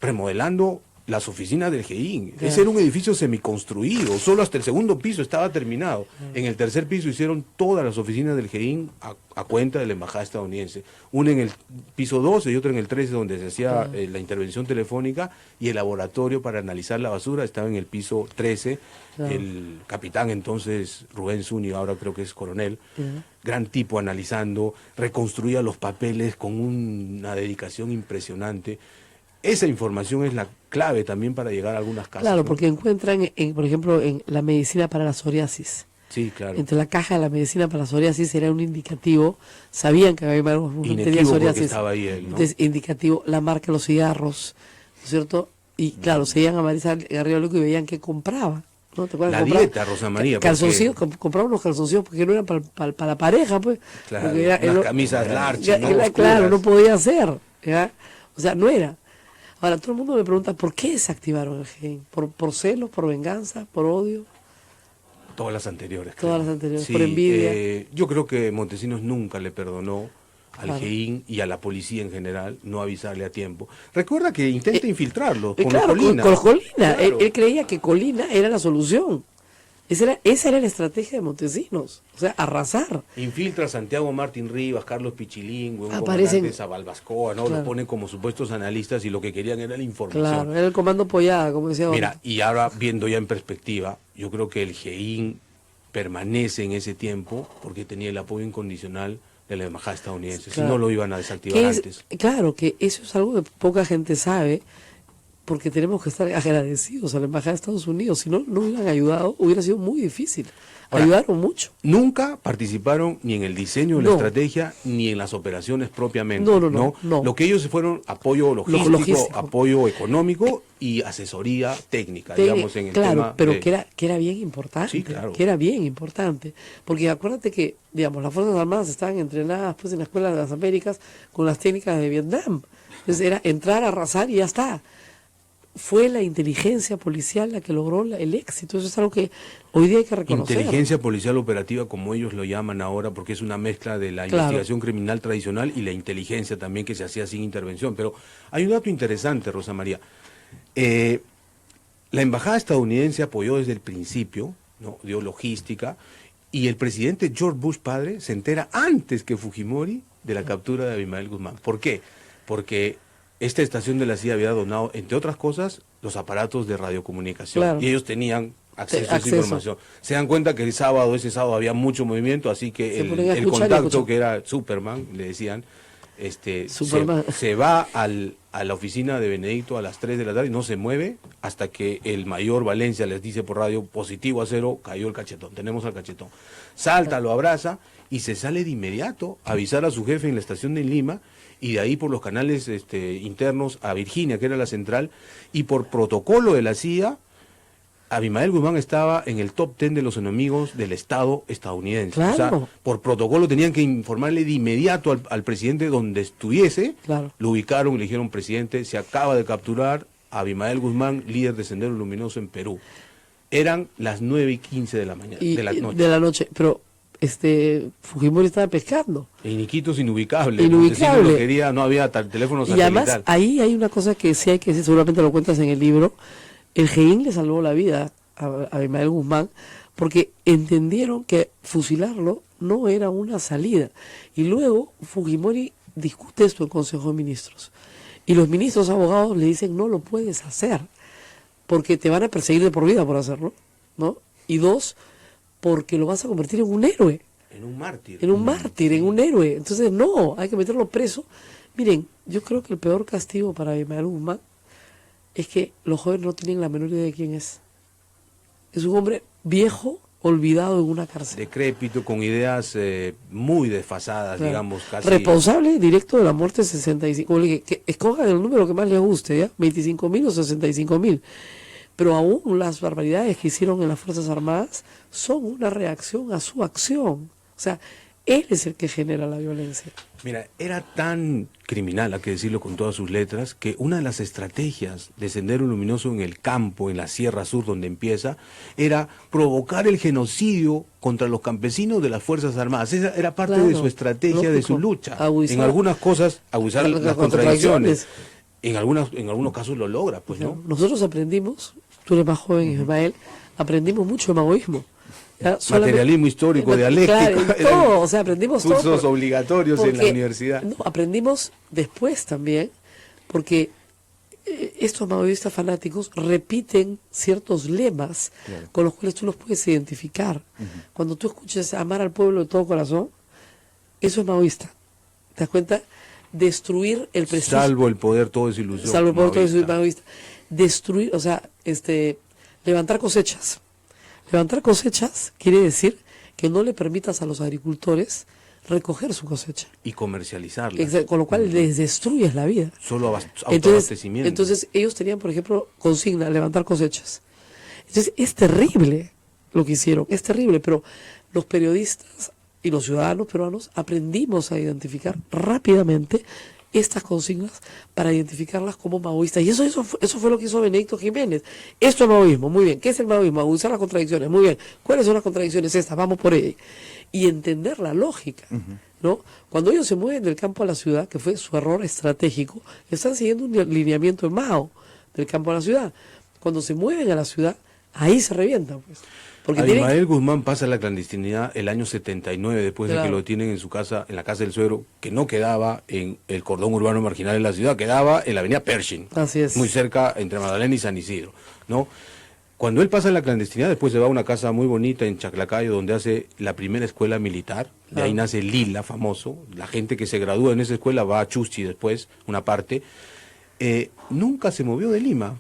remodelando las oficinas del GEIN. Ese era un edificio semiconstruido, solo hasta el segundo piso estaba terminado. En el tercer piso hicieron todas las oficinas del GEIN a cuenta de la embajada estadounidense. Una en el piso 12 y otra en el 13, donde se hacía la intervención telefónica, y el laboratorio para analizar la basura estaba en el piso 13. El capitán entonces, Rubén Zúñiga, ahora creo que es coronel, gran tipo analizando, reconstruía los papeles con una dedicación impresionante. Esa información es la clave también para llegar a algunas casas. Claro, ¿no? Porque encuentran, por ejemplo, en la medicina para la psoriasis. Sí, claro. Entre la caja de la medicina para la psoriasis era un indicativo, sabían que había tenía psoriasis. Estaba ahí él, ¿no? Entonces, indicativo, la marca de los cigarros, ¿no es cierto? Y claro, seguían a Marisa Garrido Leca y veían qué compraba. ¿No? ¿Te acuerdas? La dieta, Rosa María. Calzoncillos, compraban unos calzoncillos porque no eran para la pareja, pues. Claro, unas camisas large, ¿no? Claro, no podía ser, ¿ya? O sea, no era. Ahora, todo el mundo me pregunta, ¿por qué desactivaron el GEIN? ¿Por celos, por venganza, por odio? Todas las anteriores. Todas creo. las anteriores, Sí, por envidia. yo creo que Montesinos nunca le perdonó al Claro. GEIN y a la policía en general no avisarle a tiempo. Recuerda que intenta infiltrarlo con Claro, los Colina. con los Colina. Claro. Él creía que Colina era la solución. Esa era la estrategia de Montesinos. O sea, arrasar. Infiltra a Santiago Martín Rivas, Carlos Pichilín, un Aparecen- comandante Zabalbascoa, ¿no? Claro. Lo ponen como supuestos analistas y lo que querían era la información. Claro, era el comando Pollada, como decía Mira, ahora. y ahora viendo ya en perspectiva, yo creo que el GEIN permanece en ese tiempo porque tenía el apoyo incondicional de la embajada estadounidense. Claro. Si no, lo iban a desactivar Que es- antes. Claro, que eso es algo que poca gente sabe, porque tenemos que estar agradecidos a la embajada de Estados Unidos. Si no hubieran ayudado, hubiera sido muy difícil. Ahora, Ayudaron mucho. Nunca participaron ni en el diseño de la No. estrategia ni en las operaciones propiamente. No. Lo que ellos fueron apoyo logístico, logístico. apoyo económico y asesoría técnica, Te- digamos, en el claro, tema pero de- que era bien importante. Sí, claro. Que era bien importante. Porque acuérdate que, digamos, las Fuerzas Armadas estaban entrenadas pues en la Escuela de las Américas con las técnicas de Vietnam. Entonces era entrar, arrasar y ya está. Fue la inteligencia policial la que logró el éxito. Eso es algo que hoy día hay que reconocer. Inteligencia policial operativa, como ellos lo llaman ahora, porque es una mezcla de la Claro. investigación criminal tradicional y la inteligencia también que se hacía sin intervención. Pero hay un dato interesante, Rosa María. La embajada estadounidense apoyó desde el principio, ¿no? Dio logística, y el presidente George Bush padre se entera antes que Fujimori de la captura de Abimael Guzmán. ¿Por qué? Porque esta estación de la CIA había donado, entre otras cosas, los aparatos de radiocomunicación. Claro. Y ellos tenían acceso a esa Acceso. información. Se dan cuenta que ese sábado había mucho movimiento, así que Se el ponen a escuchar y contacto, escuchar. que era Superman, le decían, Superman. se va a la oficina de Benedicto a las 3 de la tarde y no se mueve hasta que el mayor Valencia les dice por radio, positivo a 0, cayó el cachetón, tenemos al cachetón. Salta, lo abraza y se sale de inmediato a avisar a su jefe en la estación de Lima, y de ahí por los canales internos a Virginia, que era la central, y por protocolo de la CIA, Abimael Guzmán estaba en el top 10 de los enemigos del Estado estadounidense. Claro. O sea, por protocolo tenían que informarle de inmediato al presidente donde estuviese. Claro. Lo ubicaron y le dijeron, presidente, se acaba de capturar a Abimael Guzmán, líder de Sendero Luminoso en Perú. Eran las 9:15 de la mañana, de la noche. Pero Fujimori estaba pescando. En Iquitos inubicable. Inubicable. Montesinos lo quería, no había teléfono Y satelital. además ahí hay una cosa que sí hay que decir, seguramente lo cuentas en el libro. El GEIN le salvó la vida a Abimael Guzmán porque entendieron que fusilarlo no era una salida. Y luego Fujimori discute esto en Consejo de Ministros. Y los ministros abogados le dicen, no lo puedes hacer, porque te van a perseguir de por vida por hacerlo, ¿no? Y dos, porque lo vas a convertir en un héroe. En un mártir. En un mártir, en un héroe. Entonces, no, hay que meterlo preso. Miren, yo creo que el peor castigo para Abimael Guzmán es que los jóvenes no tienen la menor idea de quién es. Es un hombre viejo, olvidado en una cárcel. Decrépito, con ideas muy desfasadas, Claro. digamos, casi. Responsable directo de la muerte de 65. Que escojan el número que más les guste, ¿ya? 25.000 o 65.000. Pero aún las barbaridades que hicieron en las Fuerzas Armadas son una reacción a su acción. O sea, él es el que genera la violencia. Mira, era tan criminal, hay que decirlo con todas sus letras, que una de las estrategias de Sendero Luminoso en el campo, en la Sierra Sur donde empieza, era provocar el genocidio contra los campesinos de las Fuerzas Armadas. Esa era parte de Claro, su estrategia, de su lógico. lucha. Agudizar. En algunas cosas, agudizar Las las contradicciones. contradicciones. En algunos casos lo logra, pues, ¿no? Nosotros aprendimos, tú eres más joven, Ismael, aprendimos mucho magoísmo. ¿Ya? Materialismo histórico, dialéctico. Claro, eran todo, o sea, aprendimos todo. cursos obligatorios en la porque- universidad. No, aprendimos después también, porque estos magoístas fanáticos repiten ciertos lemas Claro. con los cuales tú los puedes identificar. Cuando tú escuchas amar al pueblo de todo corazón, eso es maoísta. ¿Te das cuenta? Destruir el prestigio. Salvo el poder, todo es ilusión. Salvo por todo eso maoísta. maoísta. Destruir, o sea, levantar cosechas. Levantar cosechas quiere decir que no le permitas a los agricultores recoger su cosecha. Y comercializarla. Con lo cual les destruyes la vida. Solo autoabastecimiento. Entonces ellos tenían, por ejemplo, consigna, levantar cosechas. Entonces es terrible lo que hicieron, es terrible, pero los periodistas y los ciudadanos peruanos aprendimos a identificar rápidamente estas consignas para identificarlas como maoístas. Y eso fue lo que hizo Benedicto Jiménez. Esto es maoísmo, muy bien. ¿Qué es el maoísmo? Agudizar las contradicciones, muy bien. ¿Cuáles son las contradicciones estas? Vamos por ellas. Y entender la lógica, ¿no? Cuando ellos se mueven del campo a la ciudad, que fue su error estratégico, están siguiendo un lineamiento de Mao, del campo a la ciudad. Cuando se mueven a la ciudad, ahí se revientan, pues. Porque Abimael Guzmán pasa a la clandestinidad el año 79, después de que Claro. lo detienen en su casa, en la casa del suegro, que no quedaba en el cordón urbano marginal de la ciudad, quedaba en la avenida Pershing, Así es. muy cerca entre Magdalena y San Isidro, ¿no? Cuando él pasa a la clandestinidad, después se va a una casa muy bonita en Chaclacayo, donde hace la primera escuela militar, de ahí nace Lila, famoso, la gente que se gradúa en esa escuela va a Chuchi después, una parte, nunca se movió de Lima.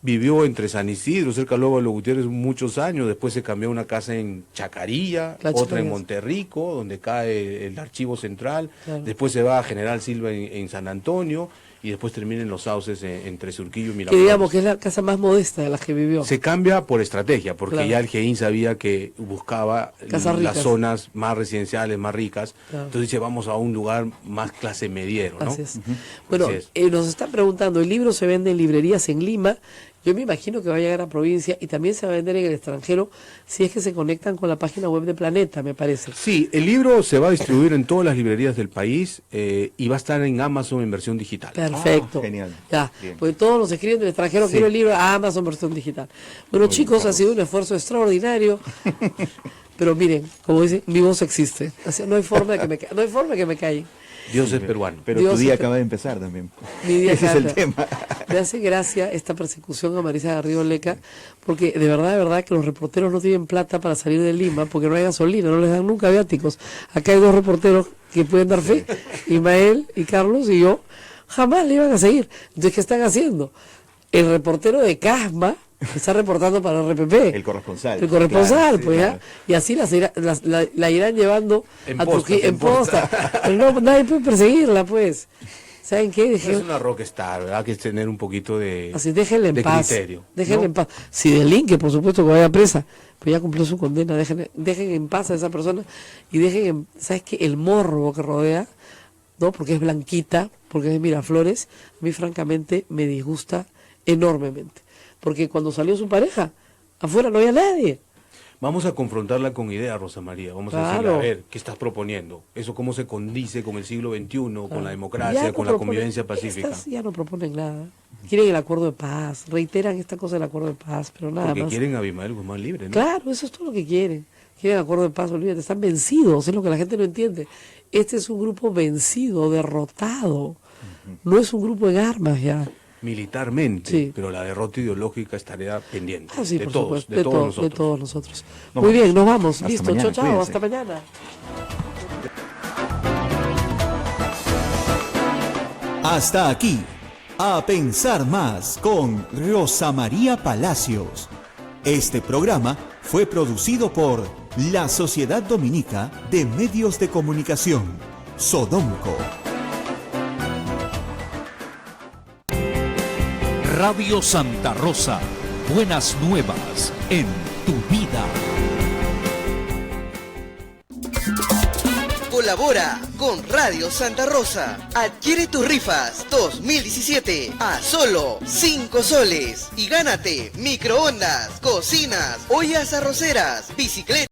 Vivió entre San Isidro, cerca de Los Gutiérrez, muchos años. Después se cambió a una casa en Chacarilla, otra en Monterrico, donde cae el archivo central. Claro. Después se va a General Silva en San Antonio. Y después termina en Los Sauces, entre Surquillo y Que Miraflores. digamos que es la casa más modesta de las que vivió. Se cambia por estrategia, porque Claro. ya el GEIN sabía que buscaba Casas las ricas. zonas más residenciales, más ricas. Claro. Entonces dice, vamos a un lugar más clase mediero, ¿no? Así es. Bueno, Así es. nos están preguntando, el libro se vende en librerías en Lima, yo me imagino que va a llegar a provincia y también se va a vender en el extranjero si es que se conectan con la página web de Planeta, me parece. Sí, el libro se va a distribuir en todas las librerías del país y va a estar en Amazon en versión digital. Perfecto. Genial. Ya, Bien. pues todos los escriben del extranjero, Sí. quiero el libro a Amazon versión digital. Bueno, Muy chicos, bien, ha sido un esfuerzo extraordinario. Pero miren, como dicen, mi voz existe. Así, no hay forma de que me callen. Dios es peruano. Pero Dios tu día es acaba de empezar también. Mi día Ese es el cambia. tema. Me hace gracia esta persecución a Marisa Garrido Leca, porque de verdad que los reporteros no tienen plata para salir de Lima, porque no hay gasolina, no les dan nunca viáticos. Acá hay dos reporteros que pueden dar fe, Ismael y Carlos, y yo jamás le iban a seguir. Entonces, ¿qué están haciendo? El reportero de Casma está reportando para el RPP. El corresponsal. El corresponsal, Claro, pues sí, ya. Y así la irán llevando En a postas, Trujillo, en en postas. posta. Pero no, nadie puede perseguirla, pues. ¿Saben qué? Es una rockstar, ¿verdad? Que es tener un poquito de, Así, déjenle en de paz. criterio. Déjenle ¿no? en paz. Si delinque, por supuesto que vaya presa, pero ya cumplió su condena. Dejen en paz a esa persona y ¿sabes qué? El morbo que rodea, ¿no? Porque es blanquita, porque es de Miraflores, a mí francamente me disgusta enormemente. Porque cuando salió su pareja, afuera no había nadie. Vamos a confrontarla con ideas, Rosa María. Vamos a decirle, Claro. a ver, ¿qué estás proponiendo? ¿Eso cómo se condice con el siglo XXI, con la democracia, Ya no con la proponen- convivencia pacífica? Estas ya no proponen nada. Quieren el acuerdo de paz, reiteran esta cosa del acuerdo de paz, pero nada Porque más. quieren a Abimael Guzmán libre, ¿no? Claro, eso es todo lo que quieren. Quieren acuerdo de paz, olvídate, están vencidos, es lo que la gente no entiende. Este es un grupo vencido, derrotado. No es un grupo en armas ya. Militarmente, Sí. pero la derrota ideológica es tarea pendiente. Ah, sí, de por todos, supuesto, de todos nosotros. Muy Nos vamos. bien, nos vamos. Hasta Listo, mañana, chao, chao, cuídense. hasta mañana. Hasta aquí, A Pensar Más con Rosa María Palacios. Este programa fue producido por la Sociedad Dominica de Medios de Comunicación, Sodomco. Radio Santa Rosa, buenas nuevas en tu vida. Colabora con Radio Santa Rosa. Adquiere tus rifas 2017 a solo 5 soles y gánate microondas, cocinas, ollas arroceras, bicicletas.